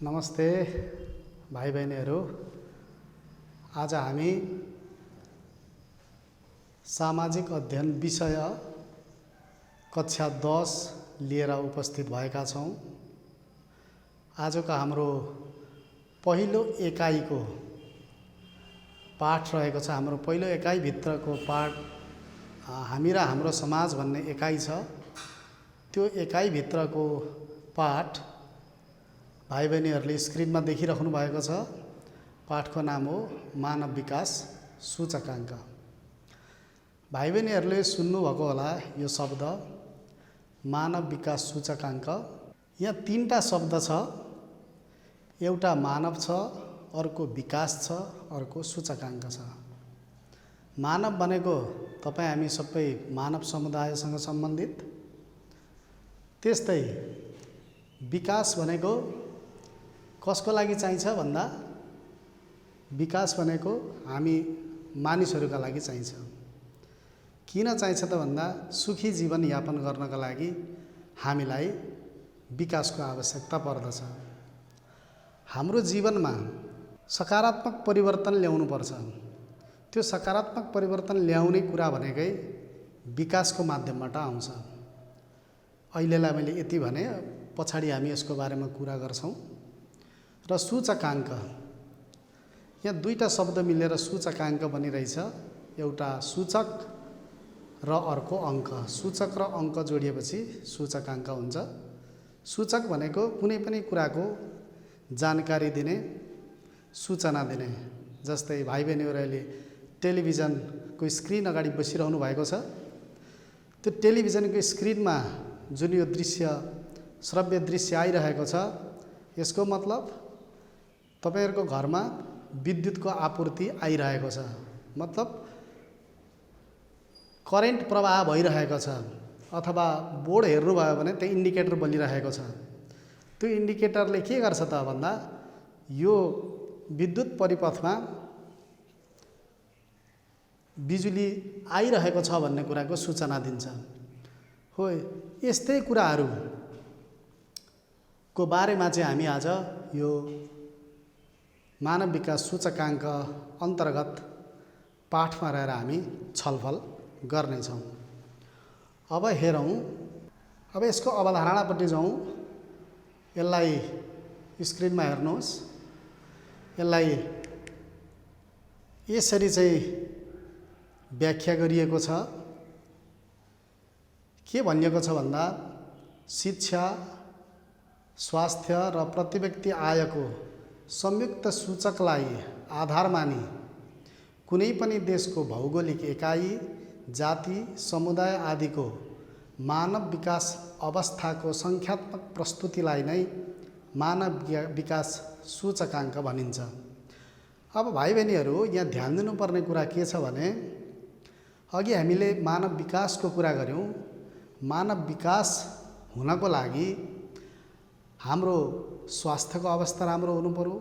नमस्ते भाइ बहिनीहरू। आज हामी सामाजिक अध्ययन विषय कक्षा 10 लिएर उपस्थित भएका छौँ। आजको हाम्रो पहिलो एकाइको पाठ रहेको छ। हाम्रो पहिलो एकाइभित्रको पाठ हामी र हाम्रो समाज भन्ने एकाइ छ। त्यो एकाइभित्रको पाठ भाइ बहिनीहरूले स्क्रिनमा देखिराख्नु भएको छ। पाठको नाम हो मानव विकास सूचकाङ्क। भाइ बहिनीहरूले सुन्नुभएको होला यो शब्द मानव विकास सूचकाङ्क। यहाँ तीनटा शब्द छ, एउटा मानव छ, अर्को विकास छ, अर्को सूचकाङ्क छ। मानव भनेको तपाईँ हामी सबै मानव समुदायसँग सम्बन्धित। त्यस्तै विकास भनेको कसको लागि चाहिन्छ भन्दा विकास भनेको हामी मानिसहरूका लागि चाहिन्छ। किन चाहिन्छ त भन्दा सुखी जीवन यापन गर्नका लागि हामीलाई विकासको आवश्यकता पर्दछ। हाम्रो जीवनमा सकारात्मक परिवर्तन ल्याउनुपर्छ। त्यो सकारात्मक परिवर्तन ल्याउने कुरा भनेकै विकासको माध्यमबाट आउँछ। अहिलेलाई मैले यति भने, पछाडि हामी यसको बारेमा कुरा गर्छौँ। र सूचकाङ्क, यहाँ दुईटा शब्द मिलेर सूचकाङ्क बनिरहेछ। एउटा सूचक र अर्को अङ्क। सूचक र अङ्क जोडिएपछि सूचकाङ्क हुन्छ। सूचक भनेको कुनै पनि कुराको जानकारी दिने, सूचना दिने। जस्तै भाइ बहिनीहरू अहिले टेलिभिजनको स्क्रिन अगाडि बसिरहनु भएको छ। त्यो टेलिभिजनको स्क्रिनमा जुन यो दृश्य, श्रव्य दृश्य आइरहेको छ, यसको मतलब तपाईहरुको घरमा विद्युतको आपूर्ति आइरहेको छ। मतलब करेन्ट प्रवाह भइरहेको छ। अथवा बोर्ड हेर्नुभयो भने त्यहाँ इन्डिकेटर बलिरहेको छ। त्यो इन्डिकेटरले के गर्छ त भन्दा यो विद्युत परिपथमा बिजुली आइरहेको छ भन्ने कुराको सूचना दिन्छ। हो, यस्तै कुराहरूको बारेमा चाहिँ हामी आज यो मानव विकास सूचकाङ्क अन्तर्गत पाठमा रहेर हामी छलफल गर्नेछौँ। अब हेरौँ, अब यसको अवधारणापट्टि जाउँ। यसलाई स्क्रिनमा हेर्नुहोस्। यसलाई यसरी चाहिँ व्याख्या गरिएको छ। के भनिएको छ भन्दा शिक्षा, स्वास्थ्य र प्रति व्यक्ति आयको संयुक्त सूचकलाई आधार मानी कुनै पनि देशको भौगोलिक एकाइ, जाति, समुदाय आदिको मानव विकास अवस्थाको सङ्ख्यात्मक प्रस्तुतिलाई नै मानव विकास सूचकाङ्क भनिन्छ। अब भाइ बहिनीहरू, यहाँ ध्यान दिनुपर्ने कुरा के छ भने अघि हामीले मानव विकासको कुरा गऱ्यौँ। मानव विकास हुनको लागि हाम्रो स्वास्थ्यको अवस्था राम्रो हुनु पर्यो,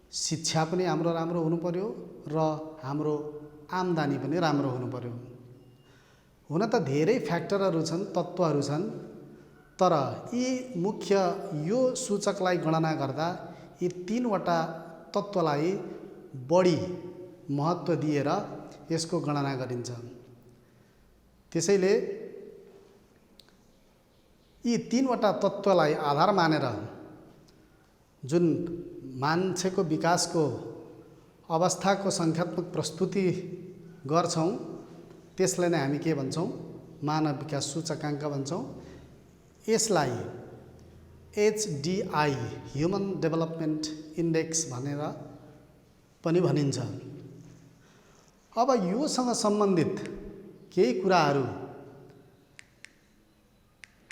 शिक्षा पनि हाम्रो राम्रो हुनु पर्यो र हाम्रो आम्दानी पनि राम्रो हुनु पर्यो। हुन त धेरै फ्याक्टरहरू छन्, तत्त्वहरू छन्, तर यी मुख्य यो सूचकलाई गणना गर्दा यी तीनवटा तत्त्वलाई बढी महत्त्व दिएर यसको गणना गरिन्छ। त्यसैले यी तीनवटा तत्त्वलाई आधार मानेर जुन मान्छेको विकासको अवस्थाको सङ्ख्यात्मक प्रस्तुति गर्छौँ, त्यसलाई नै हामी के भन्छौँ? मानव विकास सूचकाङ्क भन्छौँ। यसलाई HDI ह्युमन डेभलपमेन्ट इन्डेक्स भनेर पनि भनिन्छ। अब योसँग सम्बन्धित केही कुराहरू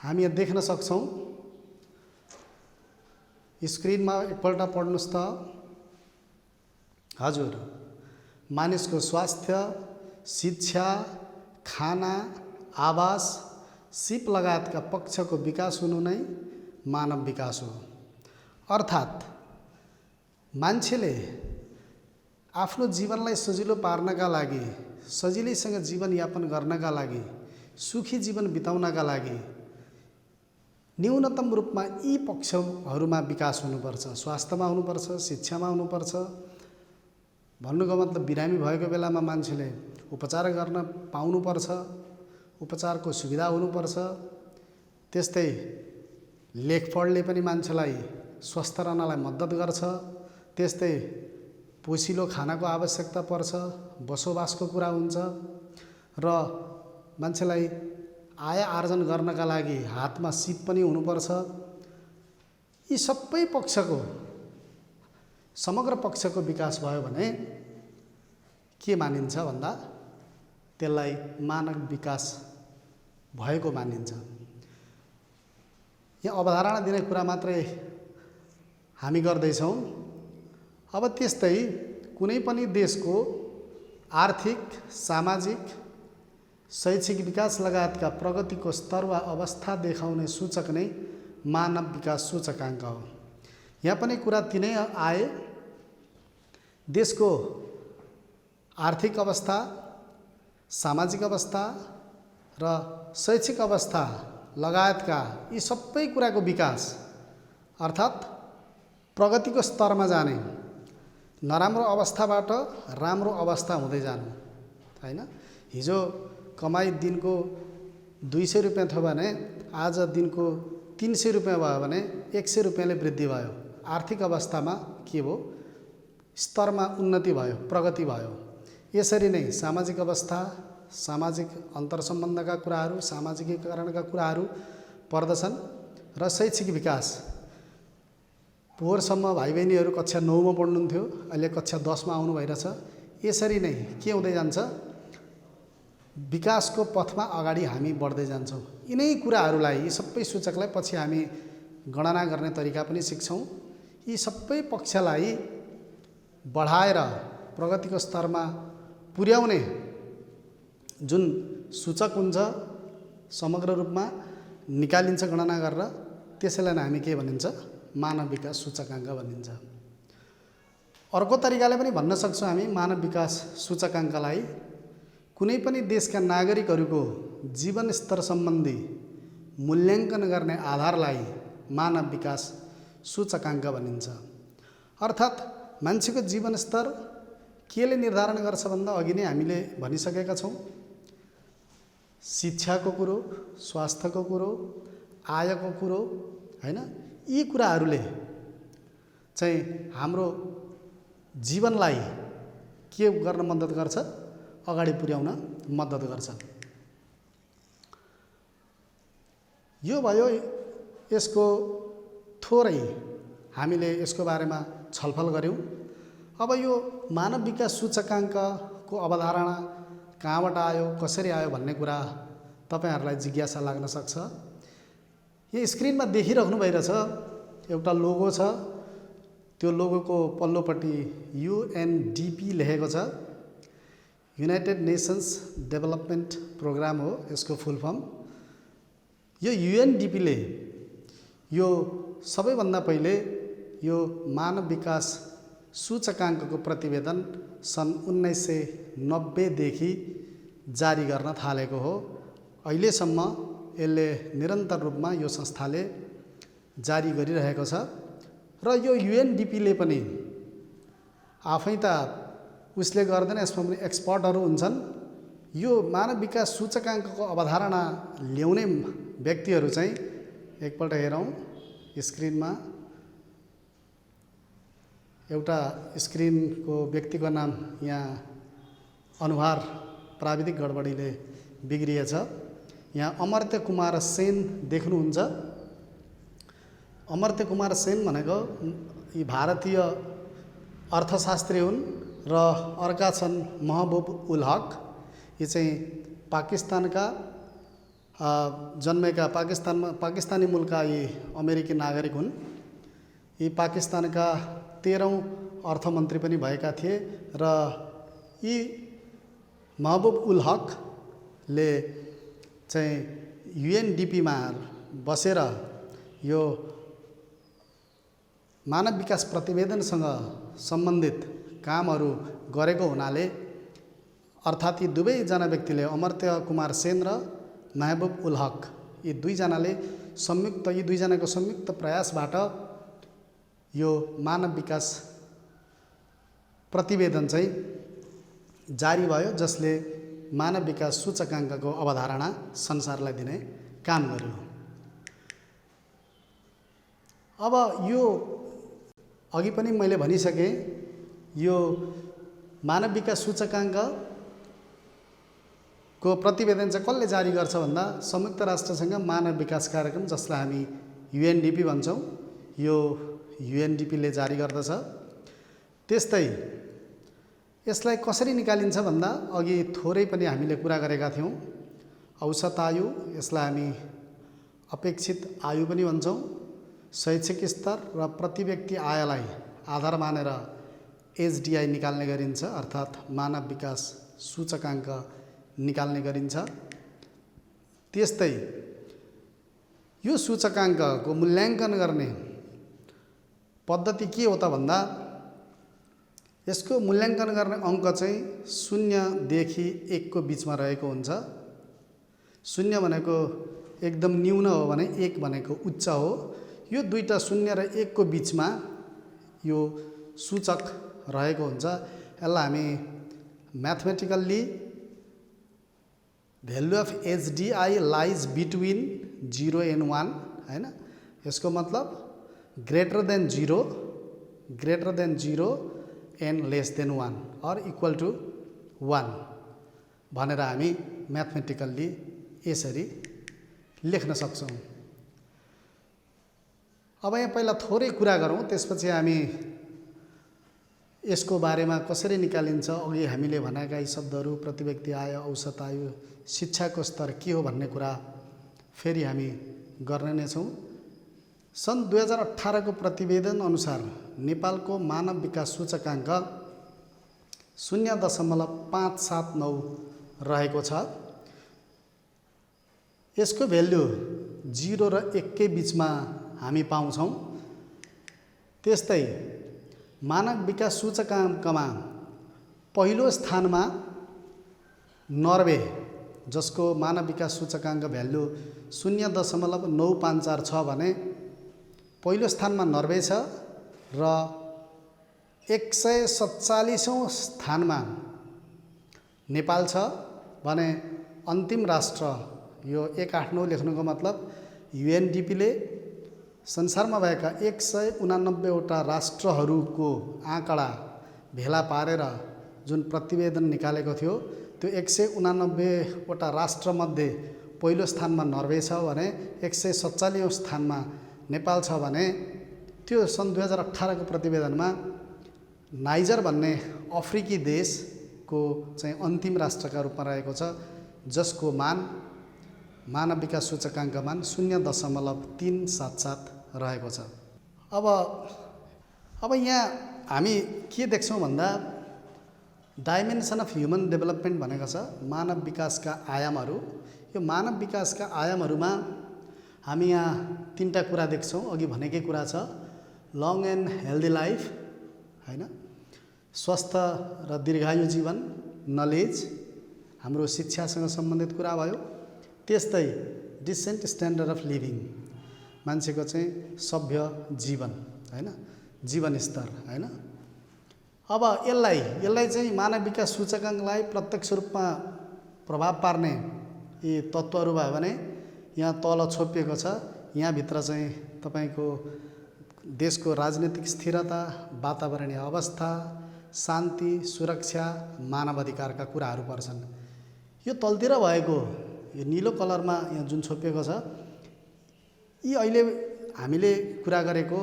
हामी यहाँ देख्न सक्छौँ। स्क्रिनमा एकपल्ट पढ्नुहोस् त। हजुर, मानिसको स्वास्थ्य, शिक्षा, खाना, आवास, सिप लगायतका पक्षको विकास हुनु नै मानव विकास हो। अर्थात् मान्छेले आफ्नो जीवनलाई सजिलो पार्नका लागि, सजिलैसँग जीवनयापन गर्नका लागि, सुखी जीवन बिताउनका लागि न्यूनतम रूपमा यी पक्षहरूमा विकास हुनुपर्छ। स्वास्थ्यमा हुनुपर्छ, शिक्षामा हुनुपर्छ। भन्नुको मतलब बिरामी भएको बेलामा मान्छेले उपचार गर्न पाउनुपर्छ, उपचारको सुविधा हुनुपर्छ। त्यस्तै लेखपढले पनि मान्छेलाई स्वस्थ रहनलाई मद्दत गर्छ। त्यस्तै पोसिलो खानाको आवश्यकता पर्छ, बसोबासको कुरा हुन्छ र मान्छेलाई आय आर्जन गर्नका लागि हातमा सिप पनि हुनुपर्छ। यी सबै पक्षको समग्र पक्षको विकास भयो भने के मानिन्छ भन्दा त्यसलाई मानव विकास भएको मानिन्छ। यहाँ अवधारणा दिने कुरा मात्रै हामी गर्दैछौँ। अब त्यस्तै कुनै पनि देशको आर्थिक, सामाजिक, शैक्षिक विकास लगायतका प्रगतिको स्तर वा अवस्था देखाउने सूचक नै मानव विकास सूचकाङ्क हो। यहाँ पनि कुरा तिनै आए। देशको आर्थिक अवस्था, सामाजिक अवस्था र शैक्षिक अवस्था लगायतका यी सबै कुराको विकास अर्थात् प्रगतिको स्तरमा जाने, नराम्रो अवस्थाबाट राम्रो अवस्था हुँदै जानु हैन। हिजो कमाई दिनको 200 रुपैयाँ थियो भने आज दिनको 300 रुपैयाँ भयो भने 100 रुपैयाँले वृद्धि भयो। आर्थिक अवस्थामा के भयो? स्तरमा उन्नति भयो, प्रगति भयो। यसरी नै सामाजिक अवस्था, सामाजिक अन्तर्सम्बन्धका कुराहरू, सामाजिकीकरणका कुराहरू पर्दछन् र शैक्षिक विकास। पोहोरसम्म भाइ बहिनीहरू कक्षा 9 मा पढ्नुहुन्थ्यो, अहिले कक्षा 10 मा आउनु भइरहेछ। यसरी नै के हुँदै जान्छ? विकासको पथमा अगाडि हामी बढ्दै जान्छौँ। यिनै कुराहरूलाई, यी सबै सूचकलाई पछि हामी गणना गर्ने तरिका पनि सिक्छौँ। यी सबै पक्षलाई बढाएर प्रगतिको स्तरमा पुर्याउने जुन सूचक हुन्छ समग्र रूपमा निकालिन्छ गणना गरेर, त्यसैलाई नै हामी के भनिन्छ? मानव विकास सूचकाङ्क भनिन्छ। अर्को तरिकाले पनि भन्न सक्छौँ हामी मानव विकास सूचकाङ्कलाई कुनै पनि देशका नागरिकहरूको जीवनस्तर सम्बन्धी मूल्याङ्कन गर्ने आधारलाई मानव विकास सूचकाङ्क भनिन्छ। अर्थात् मान्छेको जीवनस्तर केले निर्धारण गर्छ भन्दा अघि नै हामीले भनिसकेका छौँ। शिक्षाको कुरो, स्वास्थ्यको कुरो, आयको कुरो हैन। यी कुराहरूले चाहिँ हाम्रो जीवनलाई के गर्न मद्दत गर्छ? अगाडि पुर्याउन मद्दत गर्छ। यो भयो यसको थोरै हामीले यसको बारेमा छलफल गऱ्यौँ। अब यो मानव विकास सूचकाङ्कको अवधारणा कहाँबाट आयो, कसरी आयो भन्ने कुरा तपाईहरुलाई जिज्ञासा लाग्न सक्छ। यो स्क्रिनमा देखिराख्नु भइरहेछ एउटा लोगो छ। त्यो लोगोको पल्लोपट्टि UNDP लेखेको छ। युनाइटेड नेसन्स डेभलपमेन्ट प्रोग्राम हो यसको फुल फर्म। यो UNDP ले यो सबैभन्दा पहिले यो मानव विकास सूचकाङ्कको प्रतिवेदन सन् 1990 देखि जारी गर्न थालेको हो। अहिलेसम्म यसले निरन्तर रूपमा यो संस्थाले जारी गरिरहेको छ र यो UNDP ले पनि आफै त उसले गर्दैन, यसमा पनि एक्सपर्टहरू हुन्छन्। यो मानव विकास सूचकाङ्कको अवधारणा ल्याउने व्यक्तिहरू चाहिँ एकपल्ट हेरौँ स्क्रिनमा। एउटा स्क्रिनको व्यक्तिको नाम यहाँ अनुहार प्राविधिक गडबडीले बिग्रिएछ। यहाँ अमर्त्य कुमार सेन देख्नुहुन्छ। अमर्त्य कुमार सेन भनेको यी भारतीय अर्थशास्त्री हुन् र अर्का छन् महबुब उल हक। यी चाहिँ पाकिस्तानका जन्मेका पाकिस्तानी मूलका यी अमेरिकी नागरिक हुन्। यी पाकिस्तानका 13औं अर्थमन्त्री पनि भएका थिए र यी महबुब उल हकले चाहिँ UNDP मा बसेर यो मानव विकास प्रतिवेदनसँग सम्बन्धित कामहरू गरेको हुनाले अर्थात् यी दुवैजना व्यक्तिले अमर्त्य कुमार सेन र महबुब उल हक यी दुईजनाले संयुक्त यी दुईजनाको संयुक्त प्रयासबाट यो मानव विकास प्रतिवेदन चाहिँ जारी भयो, जसले मानव विकास सूचकाङ्कको अवधारणा संसारलाई दिने काम गर्यो। अब यो अघि पनि मैले भनिसकेँ, यो मानव विकास सूचकाङ्कको प्रतिवेदन चाहिँ कसले जारी गर्छ भन्दा संयुक्त राष्ट्रसङ्घ मानव विकास कार्यक्रम, जसलाई हामी युएनडिपी भन्छौँ, यो युएनडिपीले जारी गर्दछ। त्यस्तै यसलाई कसरी निकालिन्छ भन्दा अघि थोरै पनि हामीले कुरा गरेका थियौँ। औसत आयु, यसलाई हामी अपेक्षित आयु पनि भन्छौँ, शैक्षिक स्तर र प्रति व्यक्ति आयलाई आधार मानेर एचडिआई निकाल्ने गरिन्छ, अर्थात् मानव विकास सूचकाङ्क निकाल्ने गरिन्छ। त्यस्तै यो सूचकाङ्कको मूल्याङ्कन गर्ने पद्धति के हो त भन्दा यसको मूल्याङ्कन गर्ने अङ्क चाहिँ 0 देखि 1 को बिचमा रहेको हुन्छ। 0 भनेको एकदम न्यून हो भने 1 भनेको उच्च हो। यो दुईटा 0 र 1 को बिचमा यो सूचक रहेको हुन्छ। यसलाई हामी mathematically value of HDI lies between 0 and 1, हैन। यसको मतलब greater than 0 and less than 1 or equal to 1 भनेर हामी म्याथमेटिकल्ली यसरी लेख्न सक्छौँ। अब यहाँ पहिला थोरै कुरा गरौँ, त्यसपछि हामी यसको बारेमा कसरी निकालिन्छ, अघि हामीले भनेका यी शब्दहरू प्रति व्यक्ति आय, औसत आयु, शिक्षाको स्तर के हो भन्ने कुरा फेरि हामी गर्ने नै छौँ। सन् 2018 को प्रतिवेदन अनुसार नेपालको मानव विकास सूचकाङ्क 0.579 रहेको छ। यसको भ्यालु 0 र 1 कै बिचमा हामी पाउँछौँ। त्यस्तै मानव विकास सूचकाङ्कमा पहिलो स्थानमा नर्वे, जसको मानव विकास सूचकाङ्क भ्यालु 0.954 छ भने पहिलो स्थानमा नर्वे छ र 147औं स्थानमा नेपाल छ भने अन्तिम राष्ट्र, यो 189 लेख्नुको मतलब युएनडिपीले संसारमा भएका 189 वटा राष्ट्रहरूको आँकडा भेला पारेर जुन प्रतिवेदन निकालेको थियो, त्यो 189 वटा राष्ट्रमध्ये पहिलो स्थानमा नर्वे छ भने 147औं स्थानमा नेपाल छ भने त्यो सन् 2018 को प्रतिवेदनमा नाइजर भन्ने अफ्रिकी देशको चाहिँ अन्तिम राष्ट्रका रूपमा रहेको छ, जसको मानव विकास सूचकाङ्क मान 0.377 रहेको छ। अब यहाँ हामी के देख्छौँ भन्दा डाइमेन्सन अफ ह्युमन डेभलपमेन्ट भनेको छ मानव विकासका आयामहरू। यो मानव विकासका आयामहरूमा हामी यहाँ 3टा कुरा देख्छौँ। अघि भनेकै कुरा छ लङ एन्ड हेल्दी लाइफ, हैन, स्वस्थ र दीर्घायु जीवन, नलेज, हाम्रो शिक्षासँग सम्बन्धित कुरा भयो। त्यस्तै डिसेन्ट स्ट्यान्डर्ड अफ लिभिङ, मान्छेको चाहिँ सभ्य जीवन, हैन, जीवनस्तर, हैन। अब यसलाई चाहिँ मानव विकास सूचकाङ्कलाई प्रत्यक्ष रूपमा प्रभाव पार्ने यी तत्त्वहरू भयो भने यहाँ तल छोपिएको छ। यहाँभित्र चाहिँ तपाईँको देशको राजनीतिक स्थिरता, वातावरणीय अवस्था, शान्ति, सुरक्षा, मानव अधिकारका कुराहरू पर्छन्। यो तलतिर भएको यो नीलो कलरमा यहाँ जुन छोपिएको छ, यी अहिले हामीले कुरा गरेको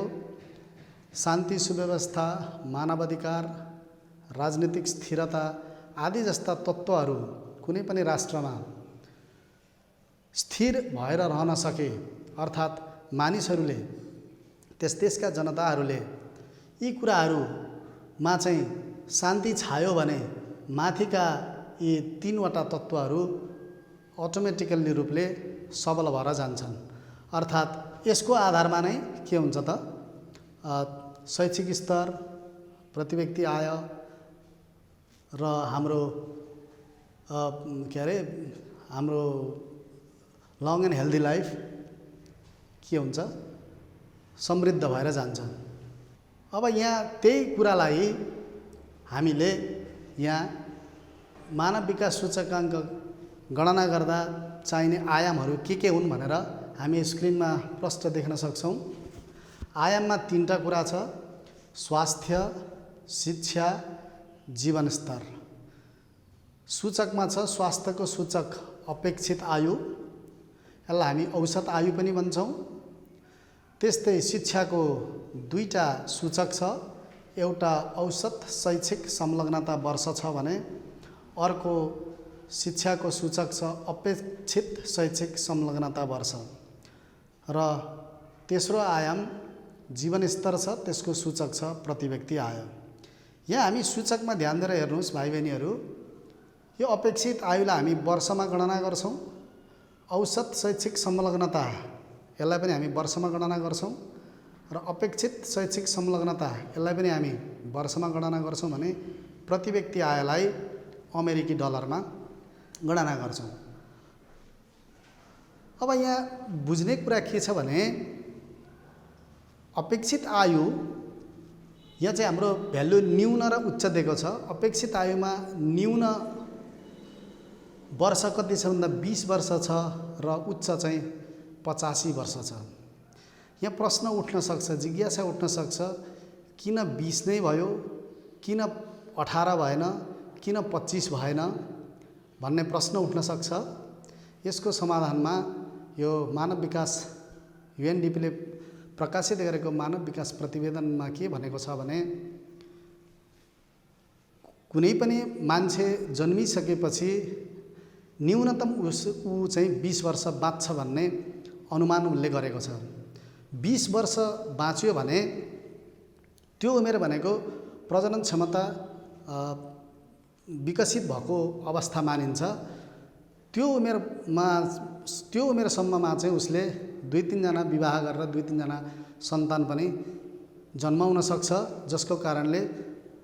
शान्ति, सुव्यवस्था, मानव अधिकार, राजनीतिक स्थिरता आदि जस्ता तत्त्वहरू कुनै पनि राष्ट्रमा स्थिर भएर रहन सके, अर्थात् मानिसहरूले, त्यस देशका जनताहरूले यी कुराहरूमा चाहिँ शान्ति छायो भने माथिका यी 3वटा तत्त्वहरू अटोमेटिकल्ली रूपले सबल भएर जान्छन्। अर्थात् यसको आधारमा नै के हुन्छ त शैक्षिक स्तर, प्रति व्यक्ति आय र हाम्रो हाम्रो लङ एन्ड हेल्दी लाइफ, के हुन्छ, समृद्ध भएर जान्छ। अब यहाँ त्यही कुरालाई हामीले यहाँ मानव विकास सूचकाङ्क गणना गर्दा चाहिने आयामहरू के हुन् भनेर हामी स्क्रिनमा प्रष्ट देख्न सक्छौँ। आयाममा 3टा कुरा छ, स्वास्थ्य, शिक्षा, जीवनस्तर। सूचकमा छ स्वास्थ्यको सूचक अपेक्षित आयु, यसलाई हामी औसत आयु पनि भन्छौँ। त्यस्तै शिक्षाको 2टा सूचक छ, एउटा औसत शैक्षिक संलग्नता वर्ष छ भने अर्को शिक्षाको सूचक छ अपेक्षित शैक्षिक संलग्नता वर्ष। र तेस्रो आयाम जीवनस्तर छ, त्यसको सूचक छ प्रति व्यक्ति आय। यहाँ हामी सूचकमा ध्यान दिएर हेर्नुहोस् भाइ बहिनीहरू, यो अपेक्षित आयुलाई हामी वर्षमा गणना गर्छौँ, औसत शैक्षिक संलग्नता यसलाई पनि हामी वर्षमा गणना गर्छौँ र अपेक्षित शैक्षिक संलग्नता यसलाई पनि हामी वर्षमा गणना गर्छौँ भने प्रति व्यक्ति आयलाई अमेरिकी डलरमा गणना गर्छौँ। अब यहाँ बुझ्ने कुरा के छ भने अपेक्षित आयु यहाँ चाहिँ हाम्रो भ्यालु न्यून र उच्च दिएको छ। अपेक्षित आयुमा न्यून वर्ष कति छ भन्दा 20 वर्ष छ र उच्च चाहिँ 85 वर्ष छ। यहाँ प्रश्न उठ्न सक्छ, जिज्ञासा उठ्न सक्छ, किन 20 नै भयो, किन 18 भएन, किन 25 भएन भन्ने प्रश्न उठ्न सक्छ। यसको समाधानमा यो मानव विकास UNDPले प्रकाशित गरेको मानव विकास प्रतिवेदनमा के भनेको छ भने कुनै पनि मान्छे जन्मिसकेपछि न्यूनतम ऊ चाहिँ 20 वर्ष बाँच्छ भन्ने अनुमान उसले गरेको छ। 20 वर्ष बाँच्यो भने त्यो उमेर भनेको प्रजनन क्षमता विकसित भएको अवस्था मानिन्छ। त्यो उमेरसम्ममा चाहिँ उसले 2-3 जना विवाह गरेर 2-3 जना सन्तान पनि जन्माउन सक्छ, जसको कारणले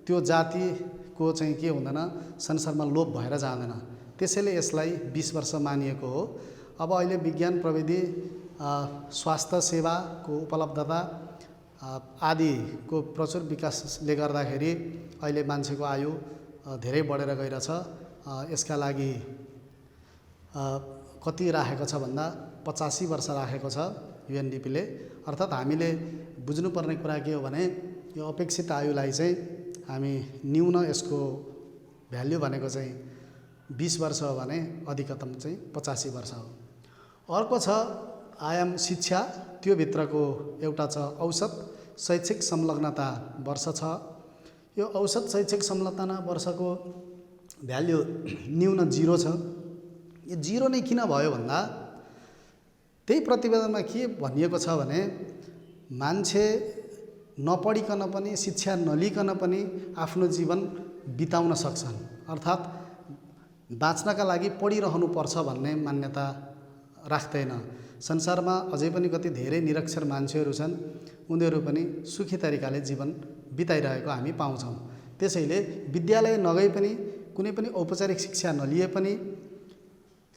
त्यो जातिको चाहिँ के हुँदैन, संसारमा लोप भएर जाँदैन। त्यसैले यसलाई 20 वर्ष मानिएको हो। अब अहिले विज्ञान प्रविधि स्वास्थ्य सेवाको उपलब्धता आदिको प्रचुर विकासले गर्दाखेरि अहिले मान्छेको आयु धेरै बढेर गइरहेछ। यसका लागि कति राखेको छ भन्दा 85 वर्ष राखेको छ UNDPले। अर्थात् हामीले बुझ्नुपर्ने कुरा के हो भने यो अपेक्षित आयुलाई चाहिँ हामी न्यून यसको भ्याल्यु भनेको चाहिँ 20 वर्ष हो भने अधिकतम चाहिँ 85 वर्ष हो। अर्को छ आयाम शिक्षा, त्यो भित्रको एउटा छ औसत शैक्षिक संलग्नता वर्ष छ। यो औसत शैक्षिक संलग्नता वर्षको भ्याल्यु न्यून 0 छ। यो 0 नै किन भयो भन्दा त्यही प्रतिवेदनमा के भनिएको छ भने मान्छे नपढिकन पनि शिक्षा नलिकन पनि आफ्नो जीवन बिताउन सक्छन्, अर्थात् बाँच्नका लागि पढिरहनुपर्छ भन्ने मान्यता राख्दैन। संसारमा अझै पनि कति धेरै निरक्षर मान्छेहरू छन्, उनीहरू पनि सुखी तरिकाले जीवन बिताइरहेको हामी पाउँछौँ। त्यसैले विद्यालय नगई पनि कुनै पनि औपचारिक शिक्षा नलिए पनि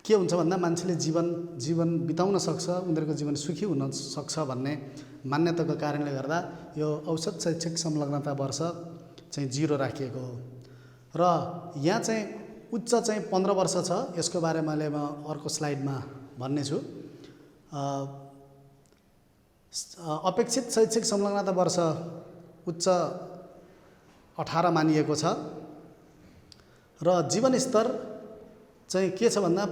के हुन्छ भन्दा मान्छेले जीवन बिताउन सक्छ, उनीहरूको जीवन सुखी हुन सक्छ भन्ने मान्यताको कारणले गर्दा यो औसत शैक्षिक संलग्नता वर्ष चाहिँ 0 राखिएको हो। र यहाँ चाहिँ उच्च चाहिँ 15 वर्ष छ। यसको बारेमा म अर्को स्लाइडमा भन्ने छु। अपेक्षित शैक्षिक संलग्नता वर्ष उच्च 18 मानिएको छ। र जीवनस्तर चाहिँ के छ भन्दा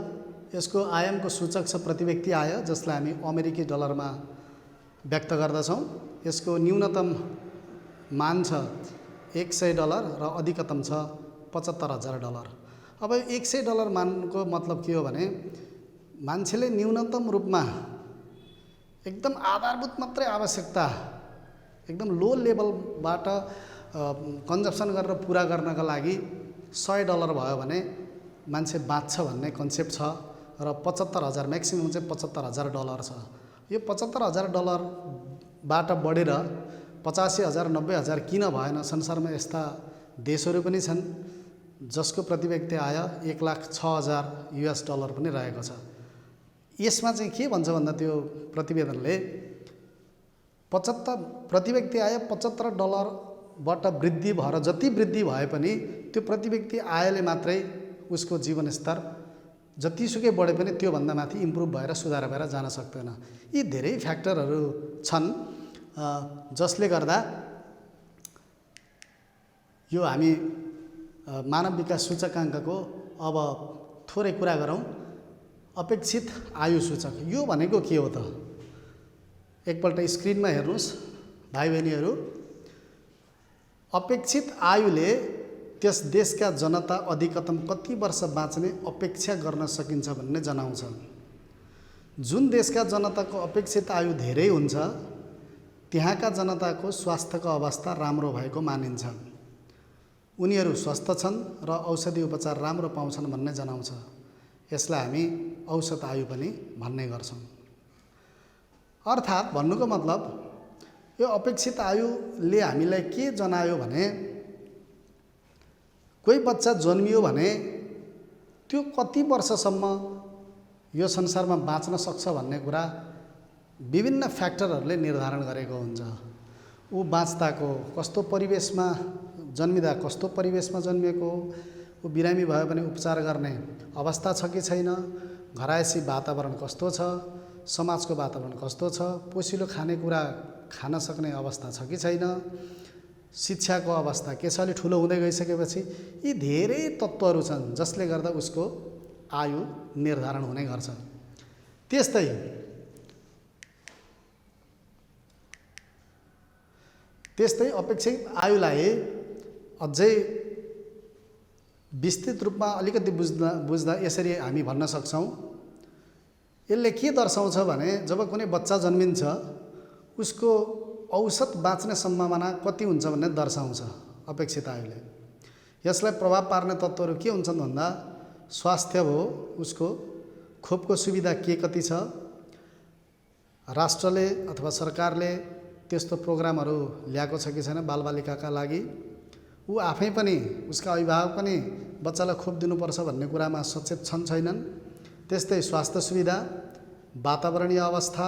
यसको आयामको सूचक छ प्रति व्यक्ति आय, जसलाई हामी अमेरिकी डलरमा व्यक्त गर्दछौँ। यसको न्यूनतम मान छ $100 र अधिकतम छ $75,000। अब $100 मानको मतलब के हो भने मान्छेले न्यूनतम रूपमा एकदम आधारभूत मात्रै आवश्यकता एकदम लो लेभलबाट कन्जप्सन गरेर पुरा गर्नका लागि $100 भयो भने मान्छे बाँच्छ भन्ने कन्सेप्ट छ। र 75,000 म्याक्सिमम चाहिँ $75,000 छ। यो $75,000 बाट बढेर 85,000 90,000 किन भएन? संसारमा यस्ता देशहरू पनि छन् जसको प्रति व्यक्ति आय $106,000 पनि रहेको छ। यसमा चाहिँ के भन्छ भन्दा त्यो प्रतिवेदनले 75 प्रति व्यक्ति आय $75बाट वृद्धि भएर जति वृद्धि भए पनि त्यो प्रति व्यक्ति आयले मात्रै उसको जीवनस्तर जतिसुकै बढे पनि त्योभन्दा माथि इम्प्रुभ भएर सुधार भएर जान सक्दैन। यी धेरै फ्याक्टरहरू छन् जसले गर्दा यो हामी मानव विकास सूचकाङ्कको अब थोरै कुरा गरौँ। अपेक्षित आयु सूचक यो भनेको के हो त? एकपल्ट स्क्रिनमा हेर्नुहोस् भाइ बहिनीहरू। अपेक्षित आयुले त्यस देशका जनता अधिकतम कति वर्ष बाँच्ने अपेक्षा गर्न सकिन्छ भन्ने जनाउँछ। जुन देशका जनताको अपेक्षित आयु धेरै हुन्छ त्यहाँका जनताको स्वास्थ्यको अवस्था राम्रो भएको मानिन्छ। उनीहरू स्वस्थ छन् र औषधि उपचार राम्रो पाउँछन् भन्ने जनाउँछ। यसलाई हामी औसत आयु पनि भन्ने गर्छौँ। अर्थात् भन्नुको मतलब यो अपेक्षित आयुले हामीलाई के जनायो भने कोही बच्चा जन्मियो भने त्यो कति वर्षसम्म यो संसारमा बाँच्न सक्छ भन्ने कुरा विभिन्न फ्याक्टरहरूले निर्धारण गरेको हुन्छ। ऊ बाँच्दाको कस्तो परिवेशमा जन्मिँदा कस्तो परिवेशमा जन्मिएको, ऊ बिरामी भयो भने उपचार गर्ने अवस्था छ कि छैन, घरायसी वातावरण कस्तो छ, समाजको वातावरण कस्तो छ, पोसिलो खानेकुरा खान सक्ने अवस्था छ कि छैन, शिक्षाको अवस्था के छ, अलि ठुलो हुँदै गइसकेपछि यी धेरै तत्त्वहरू छन् जसले गर्दा उसको आयु निर्धारण हुने गर्छ। त्यस्तै अपेक्षित आयुलाई अझै विस्तृत रूपमा अलिकति बुझ्दा यसरी हामी भन्न सक्छौँ। यसले के दर्शाउँछ भने जब कुनै बच्चा जन्मिन्छ उसको औसत बाँच्ने सम्भावना कति हुन्छ भन्ने दर्शाउँछ अपेक्षित आयुले। यसलाई प्रभाव पार्ने तत्त्वहरू के हुन्छन् भन्दा स्वास्थ्य हो, उसको खोपको सुविधा के कति छ, राष्ट्रले अथवा सरकारले त्यस्तो प्रोग्रामहरू ल्याएको छ कि छैन बालबालिकाका लागि, ऊ आफै पनि उसका अभिभावक पनि बच्चालाई खोप दिनुपर्छ भन्ने कुरामा सचेत छन् छैनन्। त्यस्तै स्वास्थ्य सुविधा, वातावरणीय अवस्था,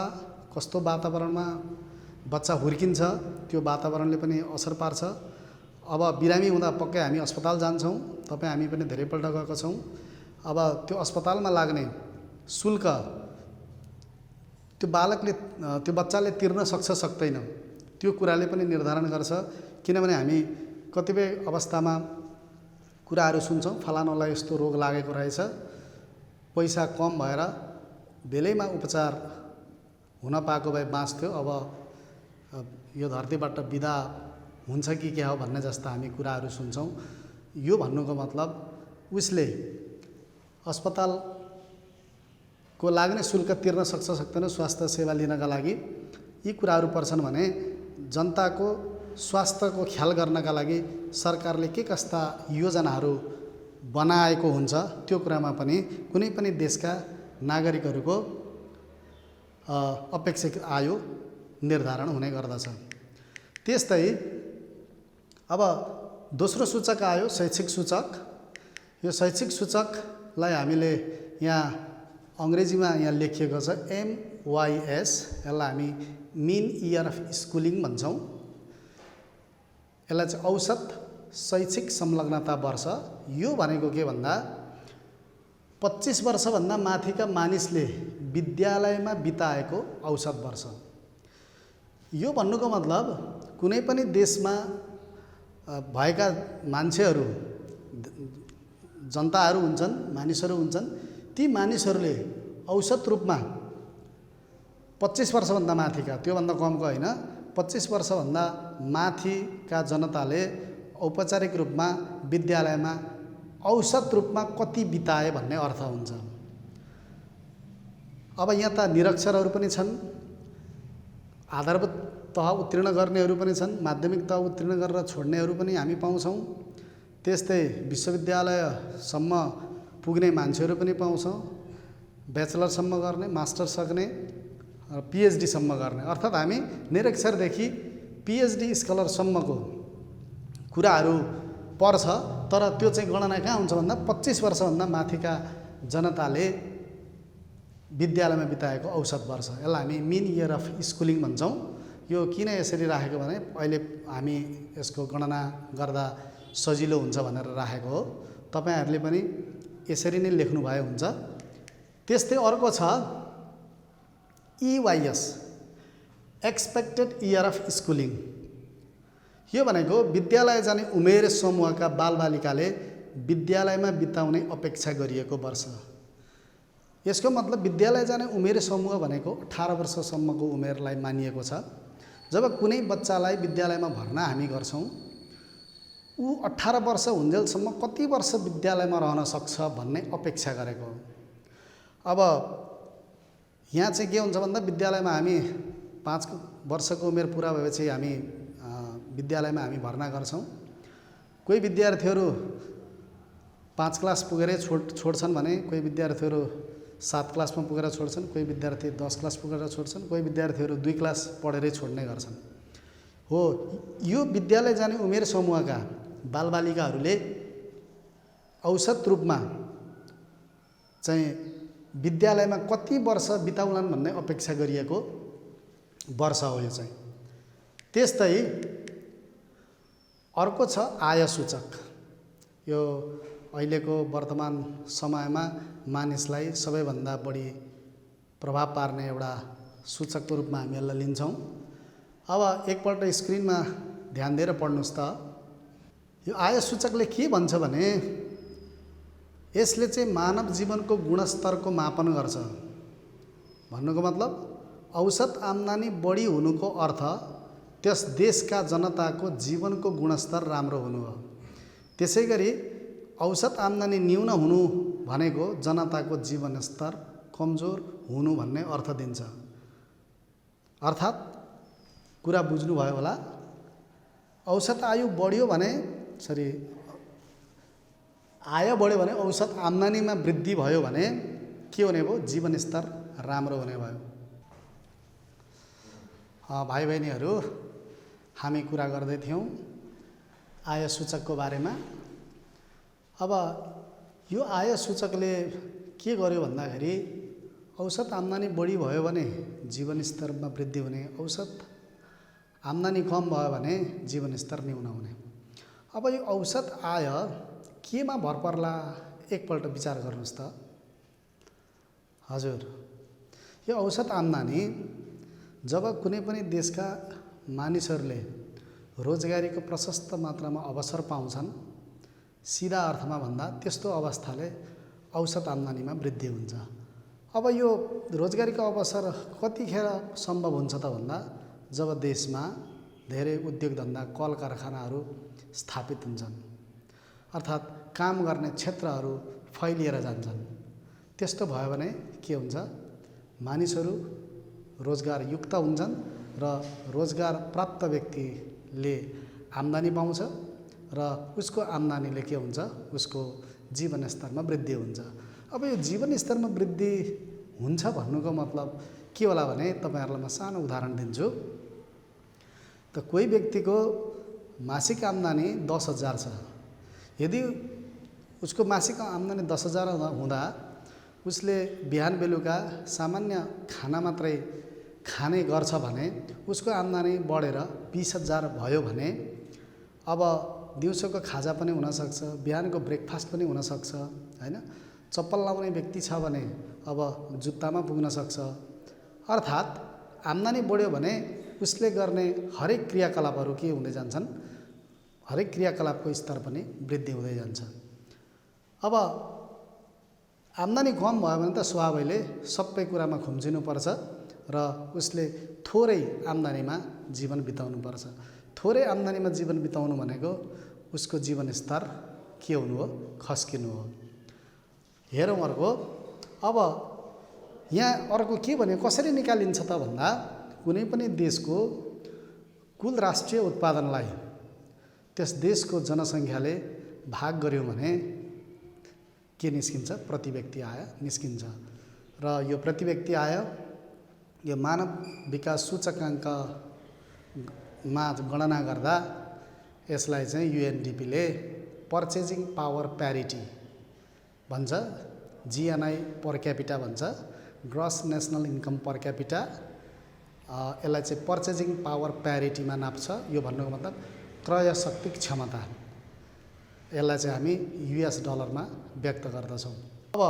कस्तो वातावरणमा बच्चा हुर्किन्छ त्यो वातावरणले पनि असर पार्छ। अब बिरामी हुँदा पक्कै हामी अस्पताल जान्छौँ, तपाईँ हामी पनि धेरैपल्ट गएका छौँ। अब त्यो अस्पतालमा लाग्ने शुल्क त्यो बालकले त्यो बच्चाले तिर्न सक्छ सक्दैन त्यो कुराले पनि निर्धारण गर्छ। किनभने हामी कतिपय अवस्थामा कुराहरू सुन्छौँ, फलानालाई यस्तो रोग लागेको रहेछ, पैसा कम भएर बेलैमा उपचार हुन पाएको भए बाँच्थ्यो, अब यो धरतीबाट बिदा हुन्छ कि क्या हो भन्ने जस्ता हामी कुराहरू सुन्छौँ। यो भन्नुको मतलब उसले अस्पतालको लाग्ने शुल्क तिर्न सक्छ सक्दैन स्वास्थ्य सेवा लिनका लागि, यी कुराहरू पर्छन् भने जनताको स्वास्थ्यको ख्याल गर्नका लागि सरकारले के कस्ता योजनाहरू बनाएको हुन्छ त्यो कुरामा पनि कुनै पनि देशका नागरिकहरूको अपेक्षित आयु निर्धारण हुने गर्दछ। त्यस्तै अब दोस्रो सूचक आयो शैक्षिक सूचक। यो शैक्षिक सूचकलाई हामीले यहाँ अङ्ग्रेजीमा यहाँ लेखिएको छ MYS, यसलाई हामी मिन इयर अफ स्कुलिङ भन्छौँ। यसलाई चाहिँ औसत शैक्षिक संलग्नता वर्ष। यो भनेको के भन्दा 25 वर्षभन्दा माथिका मानिसले विद्यालयमा बिताएको औसत वर्ष। यो भन्नुको मतलब कुनै पनि देशमा भएका मान्छेहरू, जनताहरू हुन्छन्, मानिसहरू हुन्छन्, ती मानिसहरूले औसत रूपमा 25 वर्षभन्दा माथिका, त्योभन्दा कमको होइन, 25 वर्षभन्दा माथिका जनताले औपचारिक रूपमा विद्यालयमा औसत रूपमा कति बिताए भन्ने अर्थ हुन्छ। अब यहाँ त निरक्षरहरू पनि छन्, आधारभूत तह उत्तीर्ण गर्नेहरू पनि छन्, माध्यमिक तह उत्तीर्ण गरेर छोड्नेहरू पनि हामी पाउँछौँ। त्यस्तै विश्वविद्यालयसम्म पुग्ने मान्छेहरू पनि पाउँछौँ, ब्याचलरसम्म गर्ने, मास्टर सक्ने, पिएचडीसम्म गर्ने। अर्थात् हामी निरक्षरदेखि पिएचडी स्कलरसम्मको कुराहरू पर्छ। तर त्यो चाहिँ गणना कहाँ हुन्छ भन्दा 25 वर्षभन्दा माथिका जनताले विद्यालयमा बिताएको औसत वर्ष, यसलाई हामी मिन इयर अफ स्कुलिङ भन्छौँ। यो किन यसरी राखेको भने अहिले हामी यसको गणना गर्दा सजिलो हुन्छ भनेर राखेको हो। तपाईँहरूले पनि यसरी नै लेख्नुभए हुन्छ। त्यस्तै अर्को छ EYS, expected year of schooling. यो भनेको विद्यालय जाने उमेर समूहका बालबालिकाले विद्यालयमा बिताउने अपेक्षा गरिएको वर्ष। यसको मतलब विद्यालय जाने उमेर समूह भनेको 18 वर्षसम्मको उमेरलाई मानिएको छ। जब कुनै बच्चालाई विद्यालयमा भर्ना हामी गर्छौँ, ऊ 18 वर्ष हुन्जेलसम्म कति वर्ष विद्यालयमा रहन सक्छ भन्ने अपेक्षा गरेको हो। अब यहाँ चाहिँ के हुन्छ भन्दा विद्यालयमा हामी 5 वर्षको उमेर पुरा भएपछि हामी विद्यालयमा हामी भर्ना गर्छौँ। कोही विद्यार्थीहरू 5 क्लास पुगेरै छोड्छन् भने, कोही विद्यार्थीहरू 7 क्लासमा पुगेर छोड्छन्, कोही विद्यार्थी 10 क्लास पुगेर छोड्छन्, कोही विद्यार्थीहरू 2 क्लास पढेरै छोड्ने गर्छन्। हो, यो विद्यालय जाने उमेर समूहका बालबालिकाहरूले औसत रूपमा चाहिँ विद्यालयमा कति वर्ष बिताउलान् भन्ने अपेक्षा गरिएको वर्ष हो यो चाहिँ। त्यस्तै अर्को छ आय सूचक। यो अहिलेको वर्तमान समयमा मानिसलाई सबैभन्दा बढी प्रभाव पार्ने एउटा सूचकको रूपमा हामी यसलाई लिन्छौँ। अब एकपल्ट स्क्रिनमा ध्यान दिएर पढ्नुहोस् त। यो आय सूचकले के भन्छ भने यसले चाहिँ मानव जीवनको गुणस्तरको मापन गर्छ। भन्नुको मतलब औसत आम्दानी बढी हुनुको अर्थ त्यस देशका जनताको जीवनको गुणस्तर राम्रो हुनु हो। त्यसैगरी औसत आम्दानी न्यून हुनु भनेको जनताको जीवनस्तर कमजोर हुनु भन्ने अर्थ दिन्छ। अर्थात् कुरा बुझ्नुभयो होला, औसत आयु बढ्यो भने आय बढ्यो भने औसत आम्दानीमा वृद्धि भयो भने के हुने भयो? जीवनस्तर राम्रो हुने भयो। भाइ बहिनीहरू, हामी कुरा गर्दै थियौँ आय सूचकको बारेमा। अब यो आय सूचकले के गर्यो भन्दाखेरि औसत आम्दानी बढी भयो भने जीवनस्तरमा वृद्धि हुने, औसत आम्दानी कम भयो भने जीवनस्तर न्यून हुने। अब यो औसत आय केमा भर पर्ला एकपल्ट विचार गर्नुहोस् त। हजुर, यो औसत आम्दानी जब कुनै पनि देशका मानिसहरूले रोजगारीको प्रशस्त मात्रामा अवसर पाउँछन्, सिधा अर्थमा भन्दा त्यस्तो अवस्थाले औसत आम्दानीमा वृद्धि हुन्छ। अब यो रोजगारीको अवसर कतिखेर सम्भव हुन्छ त भन्दा जब देशमा धेरै उद्योग धन्दा कल कारखानाहरू स्थापित हुन्छन्, अर्थात् काम गर्ने क्षेत्रहरू फैलिएर जान्छन्। त्यस्तो भयो भने के हुन्छ? मानिसहरू रोजगारयुक्त हुन्छन् र रोजगार प्राप्त व्यक्तिले आम्दानी पाउँछ र उसको आम्दानीले के हुन्छ? उसको जीवनस्तरमा वृद्धि हुन्छ। अब यो जीवनस्तरमा वृद्धि हुन्छ भन्नुको मतलब के होला भने तपाईँहरूलाई म सानो उदाहरण दिन्छु। त कोही व्यक्तिको मासिक आम्दानी 10,000 छ। यदि उसको मासिक आम्दानी 10,000 हुँदा उसले बिहान बेलुका सामान्य खाना मात्रै खाने गर्छ भने उसको आम्दानी बढेर 20,000 भयो भने अब दिउँसोको खाजा पनि हुनसक्छ, बिहानको ब्रेकफास्ट पनि हुनसक्छ, होइन? चप्पल लाउने व्यक्ति छ भने अब जुत्तामा पुग्न सक्छ। अर्थात् आम्दानी बढ्यो भने उसले गर्ने हरेक क्रियाकलापहरू के हुँदै जान्छन्? हरेक क्रियाकलापको स्तर पनि वृद्धि हुँदै जान्छ। अब आम्दानी कम भयो भने त स्वाभाविकले सबै कुरामा खुम्चिनुपर्छ र उसले थोरै आम्दानीमा जीवन बिताउनुपर्छ। थोरै आम्दानीमा जीवन बिताउनु भनेको उसको जीवनस्तर के हुनु हो? खस्किनु हो। हेरौँ अर्को। अब यहाँ अर्को के भने कसरी निकालिन्छ त भन्दा कुनै पनि देशको कुल राष्ट्रिय उत्पादनलाई त्यस देशको जनसङ्ख्याले भाग गर्यो भने के निस्किन्छ? प्रति व्यक्ति आय निस्किन्छ। र यो प्रति व्यक्ति आय यो मानव विकास सूचकाङ्कमा गणना गर्दा यसलाई चाहिँ UNDP-ले पर्चेजिङ पावर प्यारिटी भन्छ, GNI पर क्यापिटा भन्छ। ग्रस नेसनल इन्कम पर क्यापिटा, यसलाई चाहिँ पर्चेजिङ पावर प्यारिटीमा नाप्छ। यो भन्नुको मतलब क्रय शक्ति क्षमता, यसलाई चाहिँ हामी US डलरमा व्यक्त गर्दछौँ। अब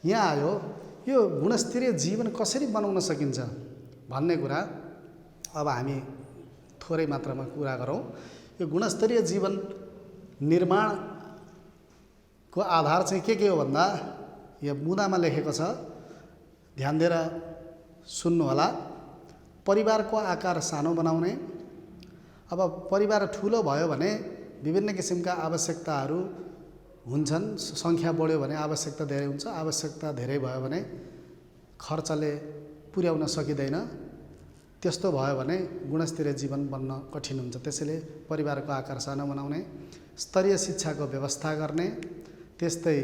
यहाँ आयो यो गुणस्तरीय जीवन कसरी बनाउन सकिन्छ भन्ने कुरा अब हामी थोरै मात्रामा कुरा गरौँ। यो गुणस्तरीय जीवन निर्माणको आधार चाहिँ के हो भन्दा यो बुँदामा लेखेको छ, ध्यान दिएर सुन्नुहोला। परिवारको आकार सानो बनाउने। अब परिवार ठुलो भयो भने विभिन्न किसिमका आवश्यकताहरू हुन्छन्, सङ्ख्या बढ्यो भने आवश्यकता धेरै हुन्छ, आवश्यकता धेरै भयो भने खर्चले पुर्याउन सकिँदैन। त्यस्तो भयो भने गुणस्तरीय जीवन बन्न कठिन हुन्छ। त्यसैले परिवारको आकार सानो बनाउने, स्तरीय शिक्षाको व्यवस्था गर्ने, त्यस्तै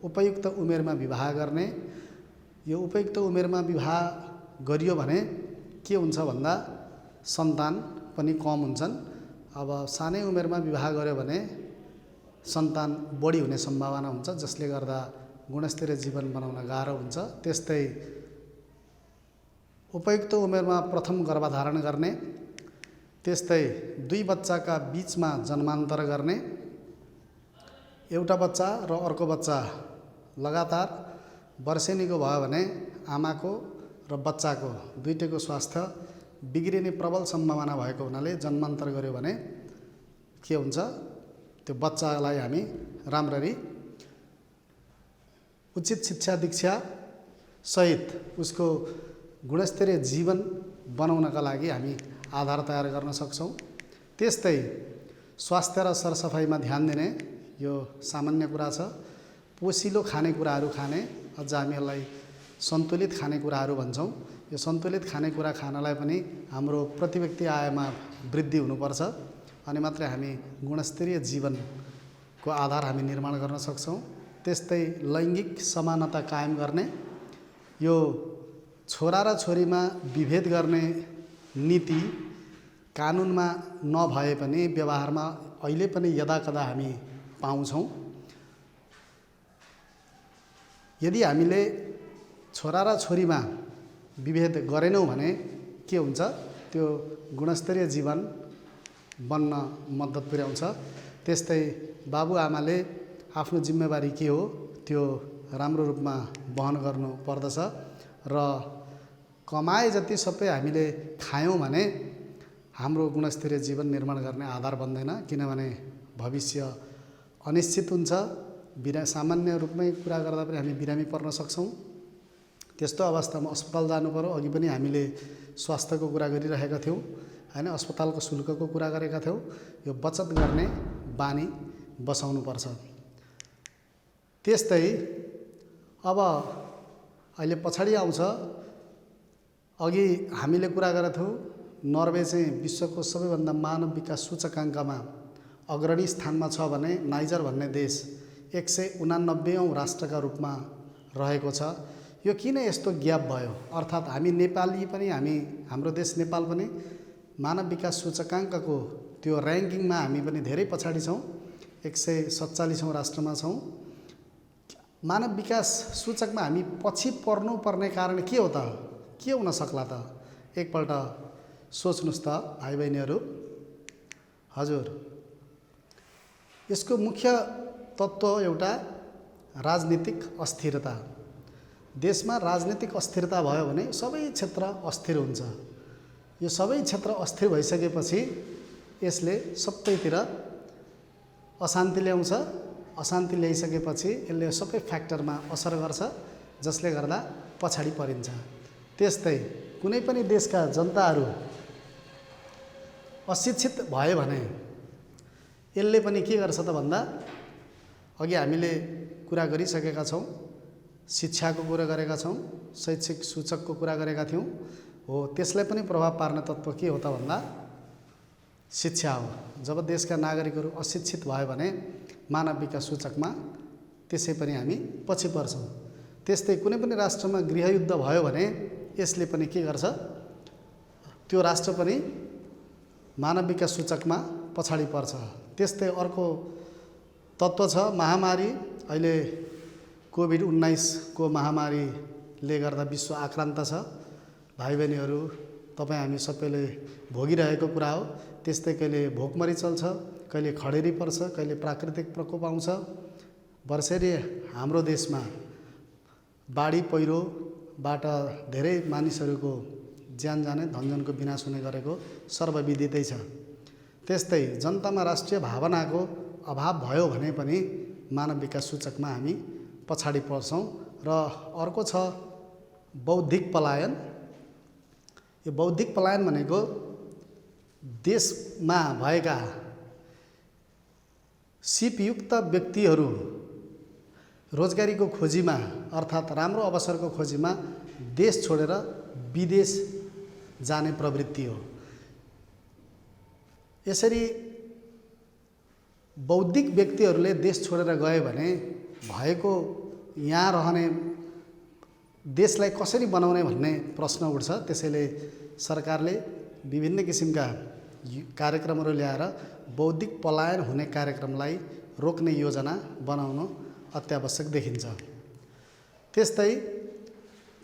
उपयुक्त उमेरमा विवाह गर्ने। यो उपयुक्त उमेरमा विवाह गरियो भने के हुन्छ भन्दा सन्तान पनि कम हुन्छन्। अब सानै उमेरमा विवाह गर्यो भने सन्तान बढी हुने सम्भावना हुन्छ, जसले गर्दा गुणस्तरीय जीवन बनाउन गाह्रो हुन्छ। त्यस्तै उपयुक्त उमेरमा प्रथम गर्भधारण गर्ने, त्यस्तै 2 बच्चाका बीचमा जन्मान्तर गर्ने। एउटा बच्चा र अर्को बच्चा लगातार वर्षेनीको भयो भने आमाको र बच्चाको दुईटैको स्वास्थ्य बिग्रिने प्रबल सम्भावना भएको हुनाले जन्मान्तर गर्यो भने के हुन्छ, त्यो बच्चालाई हामी राम्ररी उचित शिक्षा दीक्षा सहित उसको गुणस्तरीय जीवन बनाउनका लागि हामी आधार तयार गर्न सक्छौँ। त्यस्तै स्वास्थ्य र सरसफाइमा ध्यान दिने, यो सामान्य कुरा छ। पोसिलो खानेकुराहरू खाने, अझ हामी यसलाई सन्तुलित खानेकुराहरू भन्छौँ। यो सन्तुलित खानेकुरा खानलाई पनि हाम्रो प्रति व्यक्ति आयमा वृद्धि हुनुपर्छ, अनि मात्रै हामी गुणस्तरीय जीवनको आधार हामी निर्माण गर्न सक्छौँ। त्यस्तै लैङ्गिक समानता कायम गर्ने, यो छोरा र छोरीमा विभेद गर्ने नीति कानुनमा नभए पनि व्यवहारमा अहिले पनि यदाकदा हामी पाउँछौँ। यदि हामीले छोरा र छोरीमा विभेद गरेनौँ भने के हुन्छ, त्यो गुणस्तरीय जीवन बन्न मद्दत पुर्याउँछ। त्यस्तै बाबुआमाले आफ्नो जिम्मेवारी के हो त्यो राम्रो रूपमा वहन गर्नु पर्दछ र कमाए जति सबै हामीले खायौँ भने हाम्रो गुणस्तरीय जीवन निर्माण गर्ने आधार बन्दैन, किनभने भविष्य अनिश्चित हुन्छ। सामान्य रूपमै कुरा गर्दा पनि हामी बिरामी पर्न सक्छौँ। त्यस्तो अवस्थामा अस्पताल जानुपऱ्यो। अघि पनि हामीले स्वास्थ्यको कुरा गरिरहेका थियौँ हैन, अस्पतालको शुल्कको कुरा गरेका थियौँ। यो बचत गर्ने बानी बसाउनुपर्छ। त्यस्तै अब अहिले पछाडि आउँछ, अघि हामीले कुरा गरेका थियौँ नर्वे चाहिँ विश्वको सबैभन्दा मानव विकास सूचकाङ्कमा अग्रणी स्थानमा छ भने नाइजर भन्ने देश 189औं राष्ट्रका रूपमा रहेको छ। यो किन यस्तो ग्याप भयो, अर्थात् हामी नेपाली पनि, हाम्रो देश नेपाल पनि मानव विकास सूचकाङ्कको त्यो र्याङ्किङमा हामी पनि धेरै पछाडि छौँ, 147औं राष्ट्रमा छौँ। मानव विकास सूचकमा हामी पछि पर्नुपर्ने कारण के हो त, के हुन सक्ला त? एकपल्ट सोच्नुहोस् त भाइ बहिनीहरू। हजुर, यसको मुख्य तत्त्व एउटा राजनीतिक अस्थिरता। देशमा राजनीतिक अस्थिरता भयो भने सबै क्षेत्र अस्थिर हुन्छ। यो सबै क्षेत्र अस्थिर भइसकेपछि यसले सबैतिर अशान्ति ल्याउँछ। अशान्ति ल्याइसकेपछि यसले सबै फ्याक्टरमा असर गर्छ, जसले गर्दा पछाडि परिन्छ। त्यस्तै कुनै पनि देशका जनताहरू अशिक्षित भयो भने यसले पनि के गर्छ त भन्दा, अघि हामीले कुरा गरिसकेका छौँ, शिक्षाको कुरा गरेका छौँ, शैक्षिक सूचकको कुरा गरेका थियौँ हो। त्यसलाई पनि प्रभाव पार्ने तत्त्व के हो त भन्दा शिक्षा हो। जब देशका नागरिकहरू अशिक्षित भयो भने मानव विकास सूचकमा त्यसै पनि हामी पछि पर्छौँ। त्यस्तै कुनै पनि राष्ट्रमा गृहयुद्ध भयो भने यसले पनि के गर्छ, त्यो राष्ट्र पनि मानव विकास सूचकमा पछाडि पर्छ। त्यस्तै अर्को तत्त्व छ महामारी। अहिले कोभिड-19 को महामारी ले गर्दा विश्व आक्रान्त छ। भाइ बहिनीहरू, तपाईँ हामी सबैले भोगिरहेको कुरा हो। त्यस्तै कहिले भोकमरी चल्छ, कहिले खडेरी पर्छ, कहिले प्राकृतिक प्रकोप आउँछ। वर्षेरी हाम्रो देशमा बाढी पहिरोबाट धेरै मानिसहरूको ज्यान जाने, धनजनको विनाश हुने गरेको सर्वविदितै छ। त्यस्तै जनतामा राष्ट्रिय भावनाको अभाव भयो भने पनि मानव विकास सूचकमा हामी पछाडि पर्छौँ। र अर्को छ बौद्धिक पलायन। यो बौद्धिक पलायन भनेको देशमा भएका सिपयुक्त व्यक्तिहरू रोजगारीको खोजीमा अर्थात् राम्रो अवसरको खोजीमा देश छोडेर विदेश जाने प्रवृत्ति हो। यसरी बौद्धिक व्यक्तिहरूले देश छोडेर गए भने भएको यहाँ रहने देशलाई कसरी बनाउने भन्ने प्रश्न उठ्छ। त्यसैले सरकारले विभिन्न किसिमका कार्यक्रमहरू ल्याएर बौद्धिक पलायन हुने कार्यक्रमलाई रोक्ने योजना बनाउनु अत्यावश्यक देखिन्छ। त्यस्तै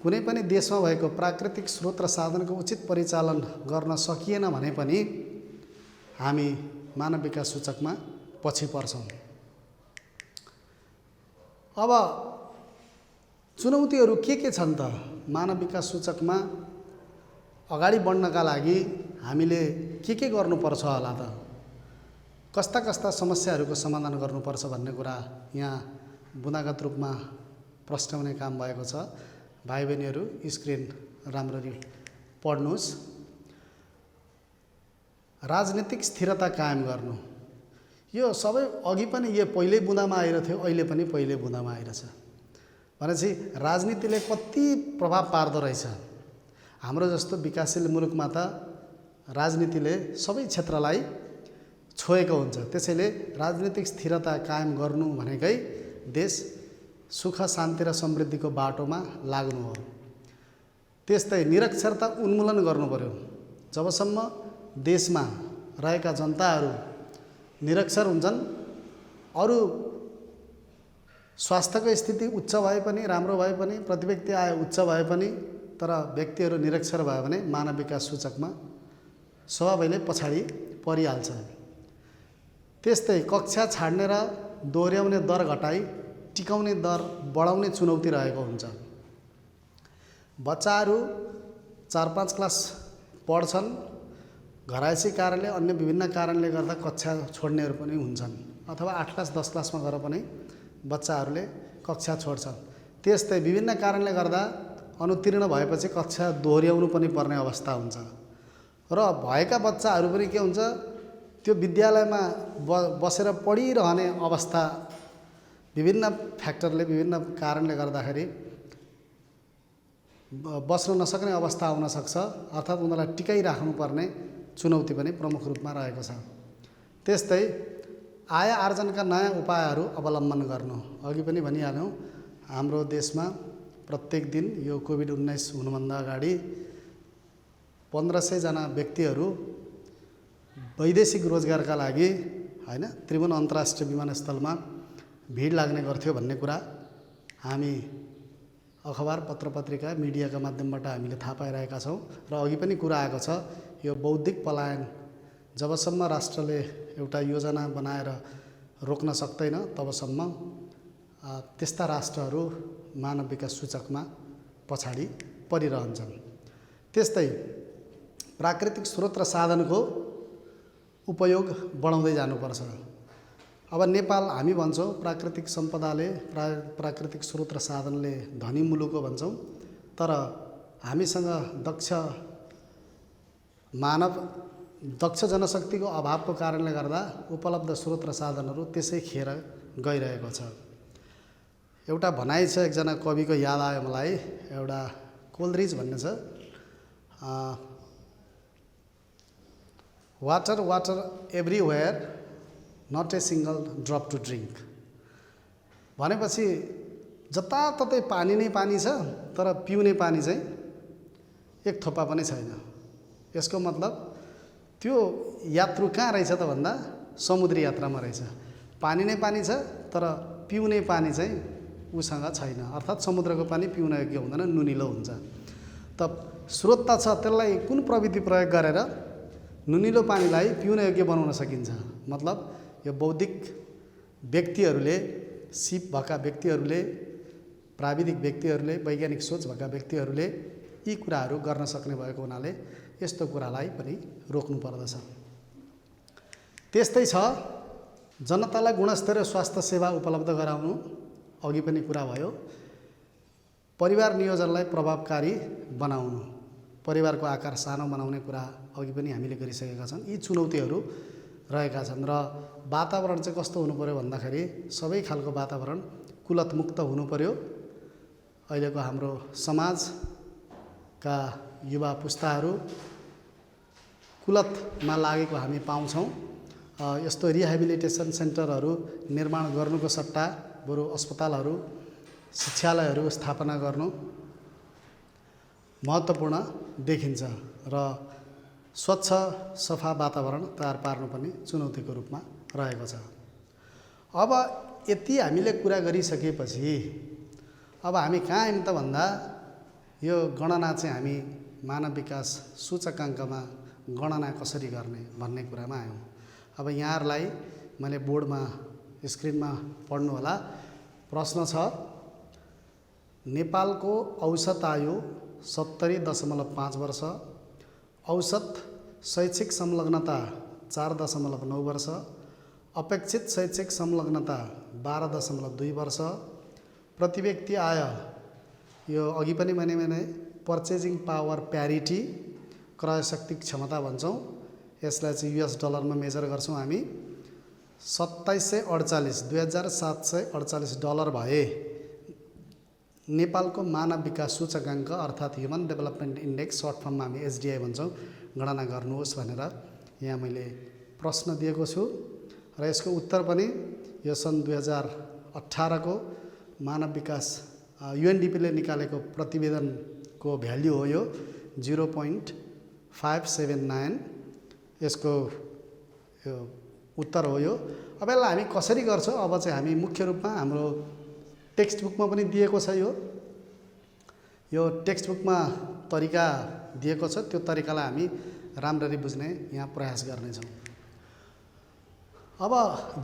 कुनै पनि देशमा भएको प्राकृतिक स्रोत र साधनको उचित परिचालन गर्न सकिएन भने पनि हामी मानव विकास सूचकमा पछि पर्छौँ। अब चुनौतीहरू के छन् त? मानव विकास सूचकमा अगाडि बढ्नका लागि हामीले के गर्नुपर्छ होला त? कस्ता कस्ता समस्याहरूको समाधान गर्नुपर्छ भन्ने कुरा यहाँ बुँदागत रूपमा प्रस्ट्याउने काम भएको छ। भाइ बहिनीहरू स्क्रिन राम्ररी पढ्नुहोस्। राजनीतिक स्थिरता कायम गर्नु, यो सबै अघि पनि यो पहिल्यै बुँदामा आइरहेको थियो, अहिले पनि पहिल्यै बुँदामा आइरहेछ। भनेपछि राजनीतिले कति प्रभाव पार्दो रहेछ। हाम्रो जस्तो विकासशील मुलुकमा त राजनीतिले सबै क्षेत्रलाई छोएको हुन्छ। त्यसैले राजनीतिक स्थिरता कायम गर्नु भनेकै देश सुख शान्ति र समृद्धिको बाटोमा लाग्नु हो। त्यस्तै निरक्षरता उन्मूलन गर्नु पर्यो। जबसम्म देशमा रहेका जनताहरू निरक्षर हुन्छन्, अरू स्वास्थ्यको स्थिति उच्च भए पनि, राम्रो भए पनि, प्रति व्यक्ति आय उच्च भए पनि, तर व्यक्तिहरू निरक्षर भयो भने मानव विकास सूचकमा स्वभावैले पछाडि परिहाल्छ। त्यस्तै कक्षा छाड्ने र दोहोऱ्याउने दर घटाई टिकाउने दर बढाउने चुनौती रहेको हुन्छ। बच्चाहरू 4-5 क्लास पढ्छन्, घरायसी कारणले अन्य विभिन्न कारणले गर्दा कक्षा छोड्नेहरू पनि हुन्छन्, अथवा 8 क्लास 10 क्लासमा गएर पनि बच्चाहरूले कक्षा छोड्छन्। त्यस्तै विभिन्न कारणले गर्दा अनुत्तीर्ण भएपछि कक्षा दोहोऱ्याउनु पनि पर्ने अवस्था हुन्छ। र भएका बच्चाहरू पनि के हुन्छ, त्यो विद्यालयमा बसेर पढिरहने अवस्था विभिन्न फ्याक्टरले, विभिन्न कारणले गर्दाखेरि बस्न नसक्ने अवस्था आउन सक्छ। अर्थात् उनीहरूलाई टिकाइराख्नुपर्ने चुनौती पनि प्रमुख रूपमा रहेको छ। त्यस्तै आय आर्जनका नयाँ उपायहरू अवलम्बन गर्नु। अघि पनि भनिहाल्यौँ, हाम्रो देशमा प्रत्येक दिन यो कोभिड-19 हुनुभन्दा अगाडि 1500 जना व्यक्तिहरू वैदेशिक रोजगारका लागि हैन त्रिभुवन अन्तर्राष्ट्रिय विमानस्थलमा भिड लाग्ने गर्थ्यो भन्ने कुरा हामी अखबार, पत्रपत्रिका, मिडियाका माध्यमबाट हामीले थाहा पाइरहेका छौँ। र अघि पनि कुरा आएको छ, यो बौद्धिक पलायन जबसम्म राष्ट्रले एउटा योजना बनाएर रोक्न सक्दैन तबसम्म त्यस्ता राष्ट्रहरू मानव विकास सूचकमा पछाडि परिरहन्छन्। त्यस्तै प्राकृतिक स्रोत र साधनको उपयोग बढाउँदै जानुपर्छ। अब नेपाल हामी भन्छौँ प्राकृतिक सम्पदाले, प्राकृतिक स्रोत र साधनले धनी मुलुक हो भन्छौँ, तर हामीसँग दक्ष जनशक्तिको अभावको कारणले गर्दा उपलब्ध स्रोत र साधनहरू त्यसै खेर गइरहेको छ। एउटा भनाइ छ, एकजना कविको याद आयो मलाई, एउटा कोलरिज भन्ने छ, water water everywhere not a single drop to drink. भनेपछि जताततै पानी नै पानी छ, तर पिउने पानी चाहिँ एक थोपा पनि छैन। यसको मतलब त्यो यात्रु कहाँ रहेछ त भन्दा समुद्री यात्रामा रहेछ। पानी नै पानी छ, तर पिउने पानी चाहिँ उसँग छैन, अर्थात् समुद्रको पानी पिउन योग्य हुँदैन, नुनिलो हुन्छ। त स्रोत त छ, त्यसलाई कुन प्रविधि प्रयोग गरेर नुनिलो पानीलाई पिउन योग्य बनाउन सकिन्छ? मतलब यो बौद्धिक व्यक्तिहरूले, सिप भएका व्यक्तिहरूले, प्राविधिक व्यक्तिहरूले, वैज्ञानिक सोच भएका व्यक्तिहरूले यी कुराहरू गर्न सक्ने भएको हुनाले यस्तो कुरालाई पनि रोक्नु पर्दछ। त्यस्तै छ, जनतालाई गुणस्तरीय स्वास्थ्य सेवा उपलब्ध गराउनु, अघि पनि कुरा भयो। परिवार नियोजनलाई प्रभावकारी बनाउनु, परिवारको आकार सानो बनाउने कुरा अघि पनि हामीले गरिसकेका छौँ। यी चुनौतीहरू रहेका छन् र वातावरण चाहिँ कस्तो हुनु पर्यो भन्दाखेरि सबै खालको वातावरण कुलतमुक्त हुनु पर्यो। अहिलेको हाम्रो समाजका युवा पुस्ताहरू कुलतमा लागेको हामी पाउँछौँ। यस्तो रिहेबिलिटेसन सेन्टरहरू निर्माण गर्नुको सट्टा बरु अस्पतालहरू, शिक्षालयहरू स्थापना गर्नु महत्त्वपूर्ण देखिन्छ र स्वच्छ सफा वातावरण तयार पार्नु पनि चुनौतीको रूपमा रहेको छ। अब यति हामीले कुरा गरिसकेपछि अब हामी कहाँ आयौँ त भन्दा यो गणना चाहिँ हामी मानव विकास सूचकाङ्कमा गणना कसरी गर्ने भन्ने कुरामा आयौँ। अब यहाँहरूलाई मैले बोर्डमा स्क्रिनमा पढ्नु होला। प्रश्न छ, नेपालको औसत आयु 70.5 वर्ष, औसत शैक्षिक संलग्नता 4.9 वर्ष, अपेक्षित शैक्षिक संलग्नता 12.2 वर्ष, प्रति व्यक्ति आय, यो अघि पनि भने पर्चेजिङ पावर प्यारिटी, क्रय शक्ति क्षमता भन्छौँ, यसलाई चाहिँ US डलरमा मेजर गर्छौँ हामी, 2748 डलर भए नेपालको मानव विकास सूचकाङ्क अर्थात् ह्युमन डेभलपमेन्ट इन्डेक्स, सर्ट फर्ममा हामी HDI भन्छौँ, गणना गर्नुहोस् भनेर यहाँ मैले प्रश्न दिएको छु र यसको उत्तर पनि यो सन् 2018 को मानव विकास UNDP ले निकालेको प्रतिवेदनको भ्याल्यु हो यो 0.579, यसको यो उत्तर हो यो। अब यसलाई हामी कसरी गर्छौँ? अब चाहिँ हामी मुख्य रूपमा हाम्रो टेक्स्ट बुकमा पनि दिएको छ, यो टेक्स्ट बुकमा तरिका दिएको छ, त्यो तरिकालाई हामी राम्ररी बुझ्ने यहाँ प्रयास गर्नेछौँ। अब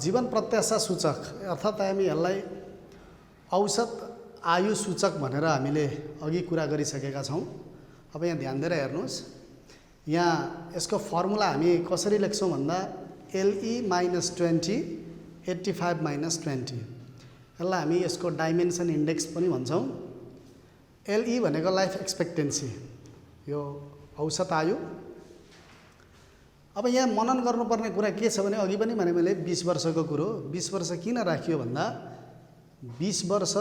जीवन प्रत्याशा सूचक अर्थात् हामी यसलाई औसत आयु सूचक भनेर हामीले अघि कुरा गरिसकेका छौँ। अब यहाँ ध्यान दिएर हेर्नुहोस्, यहाँ यसको फर्मुला हामी कसरी लेख्छौँ भन्दा LE - 20 85 - 20, यसलाई हामी यसको डाइमेन्सन इन्डेक्स पनि भन्छौँ। LE भनेको लाइफ एक्सपेक्टेन्सी, यो औसत आयु। अब यहाँ मनन गर्नुपर्ने कुरा के छ भने अघि पनि भने मैले 20 वर्षको कुरो, 20 वर्ष किन राखियो भन्दा 20 वर्ष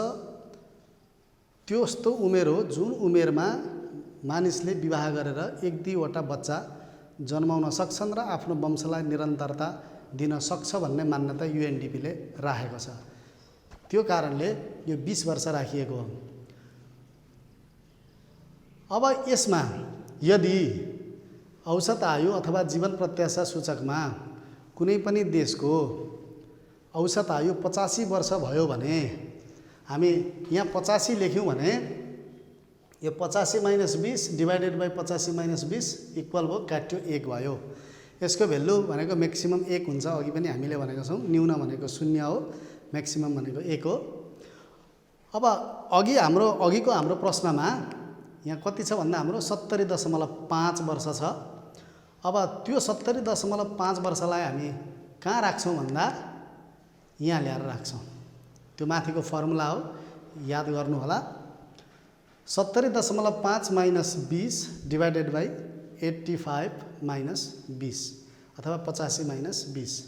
त्यस्तो उमेर हो जुन उमेरमा मानिसले विवाह गरेर 1-2वटा बच्चा जन्माउन सक्छन् र आफ्नो वंशलाई निरन्तरता दिन सक्छ भन्ने मान्यता UNDP ले राखेको छ। त्यो कारणले यो 20 वर्ष राखिएको हो। अब यसमा यदि औसत आयु अथवा जीवन प्रत्याशा सूचकमा कुनै पनि देशको औसत आयु 85 वर्ष भयो भने हामी यहाँ 85 लेख्यौँ भने यो 85 - 20 डिवाइडेड बाई 85 - 20 इक्वल भयो, काट्यो 1 भयो। यसको भ्यालु भनेको म्याक्सिमम 1 हुन्छ, अघि पनि हामीले भनेको छौँ। न्यून भनेको 0 हो, म्याक्सिमम भनेको 1 हो। अब अघिको हाम्रो प्रश्नमा यहाँ कति छ भन्दा हाम्रो 70.5 वर्ष छ। अब त्यो 70.5 वर्षलाई हामी कहाँ राख्छौँ भन्दा यहाँ ल्याएर राख्छौँ। त्यो माथिको फर्मुला हो, याद गर्नु होला। 70.5 - 20 डिवाइडेड बाई 85 - 20 अथवा 85 - 20।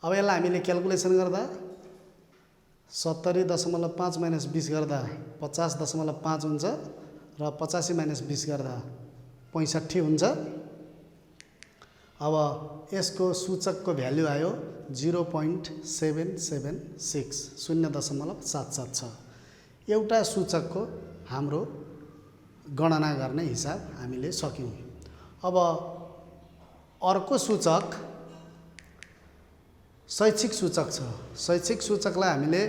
अब यसलाई हामीले क्यालकुलेसन गर्दा 70.5 - 20 गर्दा 50.5 हुन्छ र 85 - 20 गर्दा 65 हुन्छ। अब यसको सूचकको भ्यालु आयो 0.776, 0.776 छ। एउटा सूचकको हाम्रो गणना गर्ने हिसाब हामीले सक्यौँ। अब अर्को सूचक शैक्षिक सूचक छ। शैक्षिक सूचकलाई हामीले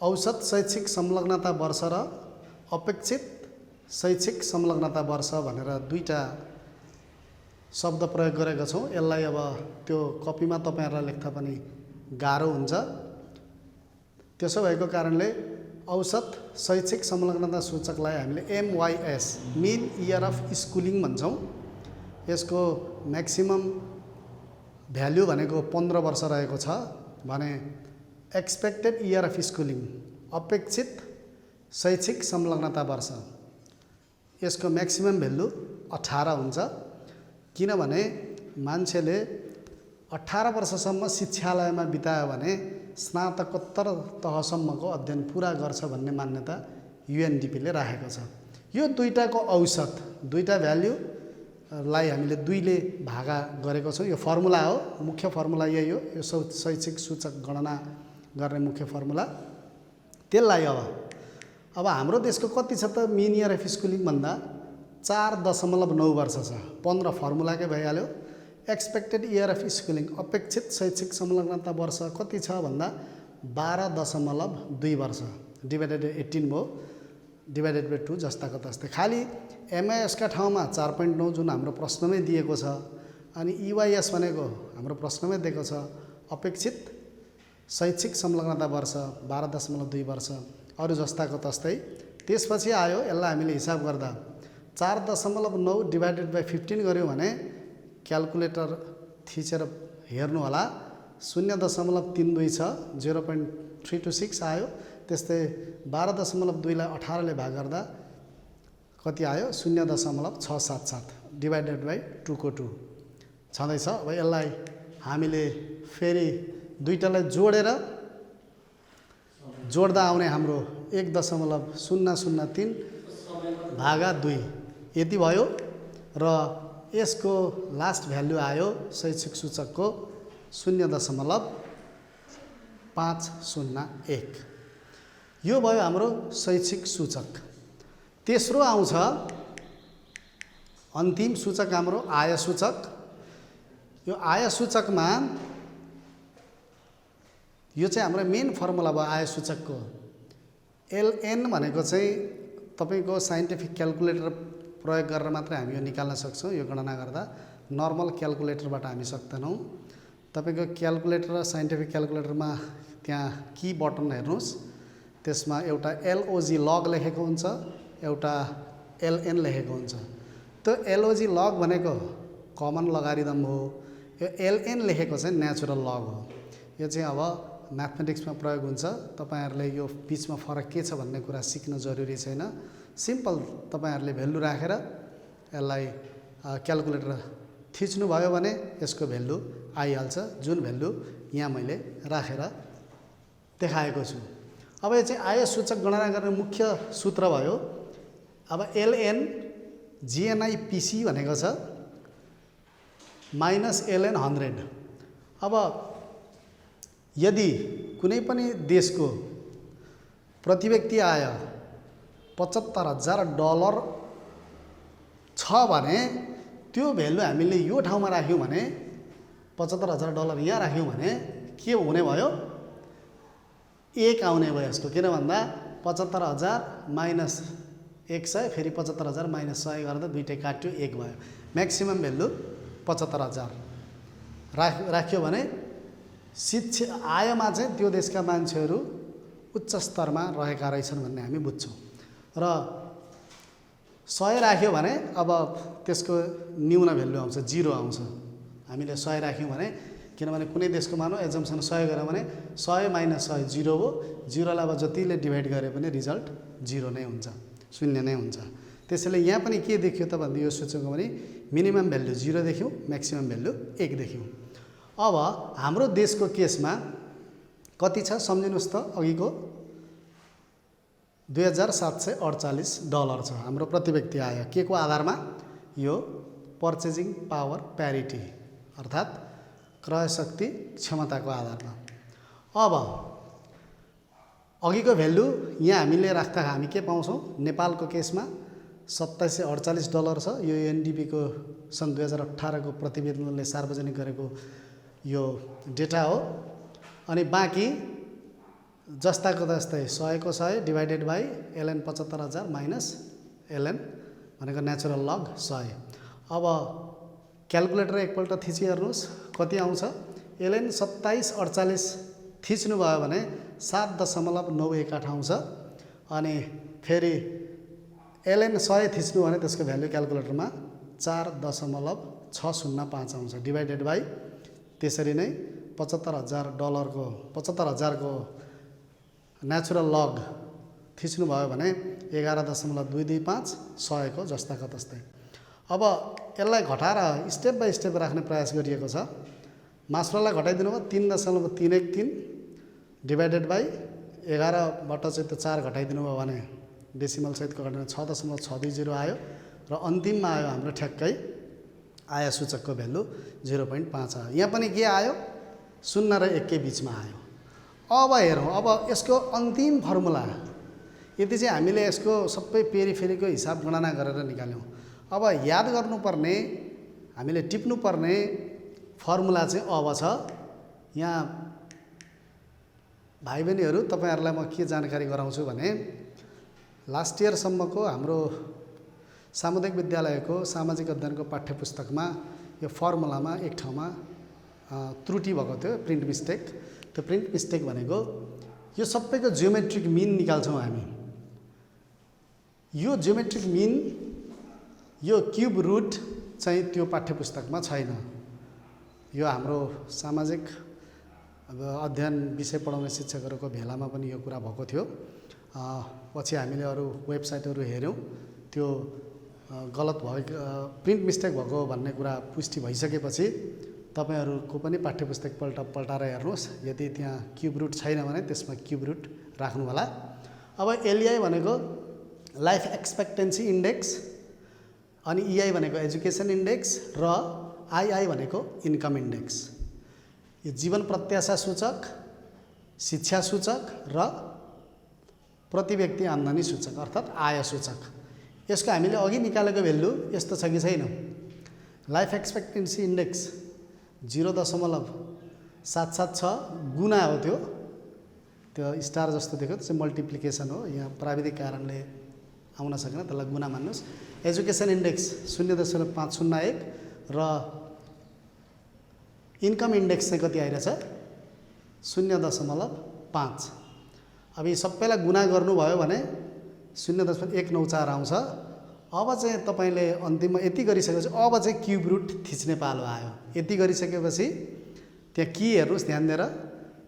औसत शैक्षिक संलग्नता वर्ष र अपेक्षित शैक्षिक संलग्नता वर्ष भनेर दुईटा शब्द प्रयोग गरेका छौँ। यसलाई अब त्यो कपीमा तपाईँहरूलाई लेख्न पनि गाह्रो हुन्छ। त्यसो भएको कारणले औसत शैक्षिक संलग्नता सूचकलाई हामीले MYS mean year of schooling भन्छौँ। यसको म्याक्सिमम भ्याल्यु भनेको 15 वर्ष रहेको छ भने एक्सपेक्टेड इयर अफ स्कुलिङ अपेक्षित शैक्षिक संलग्नता वर्ष यसको म्याक्सिमम भ्यालु 18 हुन्छ। किनभने मान्छेले 18 वर्षसम्म शिक्षालयमा बितायो भने स्नातकोत्तर तहसम्मको अध्ययन पुरा गर्छ भन्ने मान्यता UNDP ले राखेको छ। यो दुईटाको औसत दुईटा भ्याल्युलाई हामीले 2 ले भागा गरेको छौँ। यो फर्मुला हो, मुख्य फर्मुला यही हो। यो शैक्षिक सूचक गणना गर्ने मुख्य फर्मुला। त्यसलाई अब हाम्रो देशको कति छ त मिन इयर अफ स्कुलिङ भन्दा 4.9 वर्ष छ। 15 फर्मुलाकै भइहाल्यो। एक्सपेक्टेड इयर अफ स्कुलिङ अपेक्षित शैक्षिक संलग्नता वर्ष कति छ भन्दा 12.2 वर्ष डिभाइडेड 18 भयो, डिभाइडेड बाई 2 जस्ताको तस्तै। खालि MIS का ठाउँमा 4.9 जुन हाम्रो प्रश्नमै दिएको छ अनि EYS भनेको हाम्रो प्रश्नमै दिएको छ अपेक्षित शैक्षिक संलग्नता वर्ष 12.2 वर्ष अरू जस्ताको तस्तै। त्यसपछि आयो यसलाई हामीले हिसाब गर्दा 4.9 डिभाइडेड बाई 15 गऱ्यौँ भने क्यालकुलेटर थिचेर हेर्नु होला 0.32 छ, 0.326 आयो। त्यस्तै 12.2 लाई 18 ले भाग गर्दा कति आयो 0.677 डिभाइडेड बाई 2 को 2 छँदैछ। अब यसलाई हामीले फेरि दुईटालाई जोड्दा आउने हाम्रो 1.003 भागा 2 यति भयो र यसको लास्ट भ्यालु आयो शैक्षिक सूचकको 0.501। यो भयो हाम्रो शैक्षिक सूचक। तेस्रो आउँछ अन्तिम सूचक हाम्रो आय सूचक। यो आय सूचकमा यो चाहिँ हाम्रो मेन फर्मुला भयो आय सूचकको। LN भनेको चाहिँ तपाईको साइन्टिफिक क्यालकुलेटर प्रयोग गरेर मात्रै हामी यो निकाल्न सक्छौँ। यो गणना गर्दा नर्मल क्यालकुलेटरबाट हामी सक्दैनौँ। तपाईको क्यालकुलेटर र साइन्टिफिक क्यालकुलेटरमा त्यहाँ की बटन हेर्नुहोस्, त्यसमा एउटा LOG लग लेखेको हुन्छ, एउटा LN लेखेको हुन्छ। त्यो LOG लग भनेको कमन लगारिदम हो, यो LN लेखेको चाहिँ नेचुरल लग हो। यो चाहिँ अब म्याथमेटिक्समा प्रयोग हुन्छ। तपाईहरुले यो बीचमा फरक के छ भन्ने कुरा सिक्न जरुरी छैन। सिम्पल तपाईहरुले भ्यालु राखेर यसलाई क्यालकुलेटर थिच्नु भयो भने यसको भ्यालु आइहाल्छ, जुन भ्यालु यहाँ मैले राखेर देखाएको छु। अब यो चाहिँ आय सूचक गणना गर्ने मुख्य सूत्र भयो। अब LN GNIPC भनेको छ माइनस LN 100। अब यदि कुनै पनि देशको प्रति व्यक्ति आय $75,000 छ भने त्यो भ्यालु हामीले यो ठाउँमा राख्यौं भने $75,000 यहाँ राख्यौं भने के हुने भयो? 1 आउने भयो यसको। किन भन्दा 75,000 माइनस 100 फेरि 75,000 माइनस 100 गर्दा दुईटै काट्यो 1 भयो। म्याक्सिमम भ्यालु 75,000 राख्यो भने शिक्षा आयमा चाहिँ त्यो देशका मान्छेहरू उच्च स्तरमा रहेका रहेछन् भन्ने हामी बुझ्छौँ। र 100 राख्यो भने अब त्यसको न्यून भ्यालु आउँछ, 0 आउँछ। हामीले 100 राख्यौं भने किनभने कुनै देशको मानौ एजम्पसन 100 गर्यो भने 100 माइनस 100 0 हो। 0 लाई अब जतिले डिभाइड गरे पनि रिजल्ट 0 नै हुन्छ, 0 नै हुन्छ। त्यसैले यहाँ पनि के देखियो त भन्दा यो सूचकमा पनि मिनिमम भ्यालु 0 देख्यौं, म्याक्सिमम भ्यालु 1 देख्यौं। अब हाम्रो देशको केसमा कति छ सम्झिनुस् त? अघिको $2,748 छ हाम्रो प्रति व्यक्ति आय। के को आधारमा? यो पर्चेजिङ पावर प्यारिटी अर्थात् क्रय शक्ति क्षमताको आधारमा। अब अघिको भ्यालु यहाँ हामीले राख्दा हामी के पाउँछौँ? नेपालको केसमा $2,748 छ। यो UNDP को सन् 2018 को प्रतिवेदनले सार्वजनिक गरेको यो डेटा हो। अनि बाँकी जस्ताको जस्तै 100 को 100 divided by ln 75,000 minus ln भनेको नेचुरल लग 100। अब क्यालकुलेटर एकपल्ट थिची हेर्नुहोस् कति आउँछ। ln 2748 थिच्नु भयो भने 7.918 आउँछ। अनि फेरि ln 100 थिच्नु भने त्यसको भ्यालु क्यालकुलेटरमा 4.605 आउँछ डिभाइडेड बाई त्यसरी नै $75,000 को 75,000 को नेचुरल लग थिच्नु भयो भने 11.225 100 को जस्ताको तस्तै। अब यसलाई घटाएर स्टेप बाई स्टेप राख्ने प्रयास गरिएको छ। मास्टरलाई घटाइदिनु भयो 3.313 डिभाइडेड बाई 11बाट चाहिँ त्यो 4 घटाइदिनु भयो भने डेसिमल सहितको घटाइदिनु 6.620 आयो र अन्तिममा आयो हाम्रो ठ्याक्कै आया सूचकको भ्यालु 0.5 आयो। यहाँ पनि के आयो 0 र 1 के बिचमा आयो। अब हेरौँ, अब यसको अन्तिम फर्मुला यति चाहिँ हामीले यसको सबै पेरिफेरीको हिसाब गणना गरेर निकाल्यौँ। अब याद गर्नुपर्ने हामीले टिप्नुपर्ने फर्मुला चाहिँ अब छ। यहाँ भाइ बहिनीहरू तपाईहरुलाई म के जानकारी गराउँछु भने लास्ट इयरसम्मको हाम्रो सामुदायिक विद्यालयको सामाजिक अध्ययनको पाठ्यपुस्तकमा यो फर्मुलामा एक ठाउँमा त्रुटि भएको थियो, प्रिन्ट मिस्टेक। त्यो प्रिन्ट मिस्टेक भनेको यो सबैको जियोमेट्रिक मिन निकाल्छौँ हामी। यो जियोमेट्रिक मिन यो क्युब रुट चाहिँ त्यो पाठ्यपुस्तकमा छैन। यो हाम्रो सामाजिक अध्ययन विषय पढाउने शिक्षकहरूको भेलामा पनि यो कुरा भएको थियो। पछि हामीले अरू वेबसाइटहरू हेर्यौँ, त्यो गलत भएको प्रिन्ट मिस्टेक भएको भन्ने कुरा पुष्टि भइसकेपछि तपाईहरुको पनि पाठ्यपुस्तक पल्टाएर हेर्नुहोस्। यदि त्यहाँ क्युब रुट छैन भने त्यसमा क्युब रुट राख्नु होला। अब एलईआई भनेको लाइफ एक्सपेक्टेन्सी इन्डेक्स, अनि ईआई भनेको एजुकेसन इन्डेक्स र आईआई भनेको इन्कम इन्डेक्स। यो जीवन प्रत्याशा सूचक, शिक्षा सूचक र प्रति व्यक्ति आम्दानी सूचक अर्थात् आय सूचक। यसको हामीले अघि निकालेको भ्यालु यस्तो छ कि छैन। लाइफ एक्सपेक्टेन्सी इन्डेक्स 0.776 गुना हो। त्यो स्टार जस्तो देख्यो, त्यो चाहिँ मल्टिप्लिकेसन हो। यहाँ प्राविधिक कारणले आउन सकेन, त्यसलाई गुना मान्नुहोस्। एजुकेसन इन्डेक्स 0.501 र इन्कम इन्डेक्स चाहिँ कति आइरहेछ 0.5। अब यी सबैलाई गुना गर्नुभयो भने 0.194 आउँछ। अब चाहिँ तपाईले अन्तिममा यति गरिसकेपछि अब चाहिँ क्युब रुट थिच्ने पालो आयो। यति गरिसकेपछि त्यहाँ की हेर्नुहोस् ध्यान दिएर,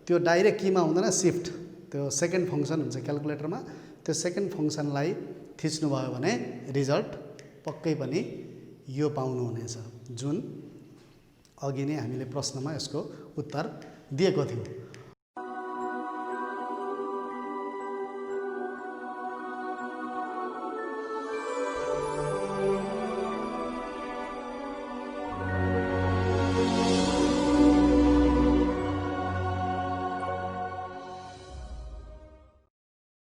त्यो डाइरेक्ट कीमा हुँदैन, शिफ्ट त्यो सेकेन्ड फङ्सन हुन्छ क्यालकुलेटरमा। त्यो सेकेन्ड फङ्सनलाई थिच्नुभयो भने रिजल्ट पक्कै पनि यो पाउनुहुनेछ, जुन अघि नै हामीले प्रश्नमा यसको उत्तर दिएको थियौँ।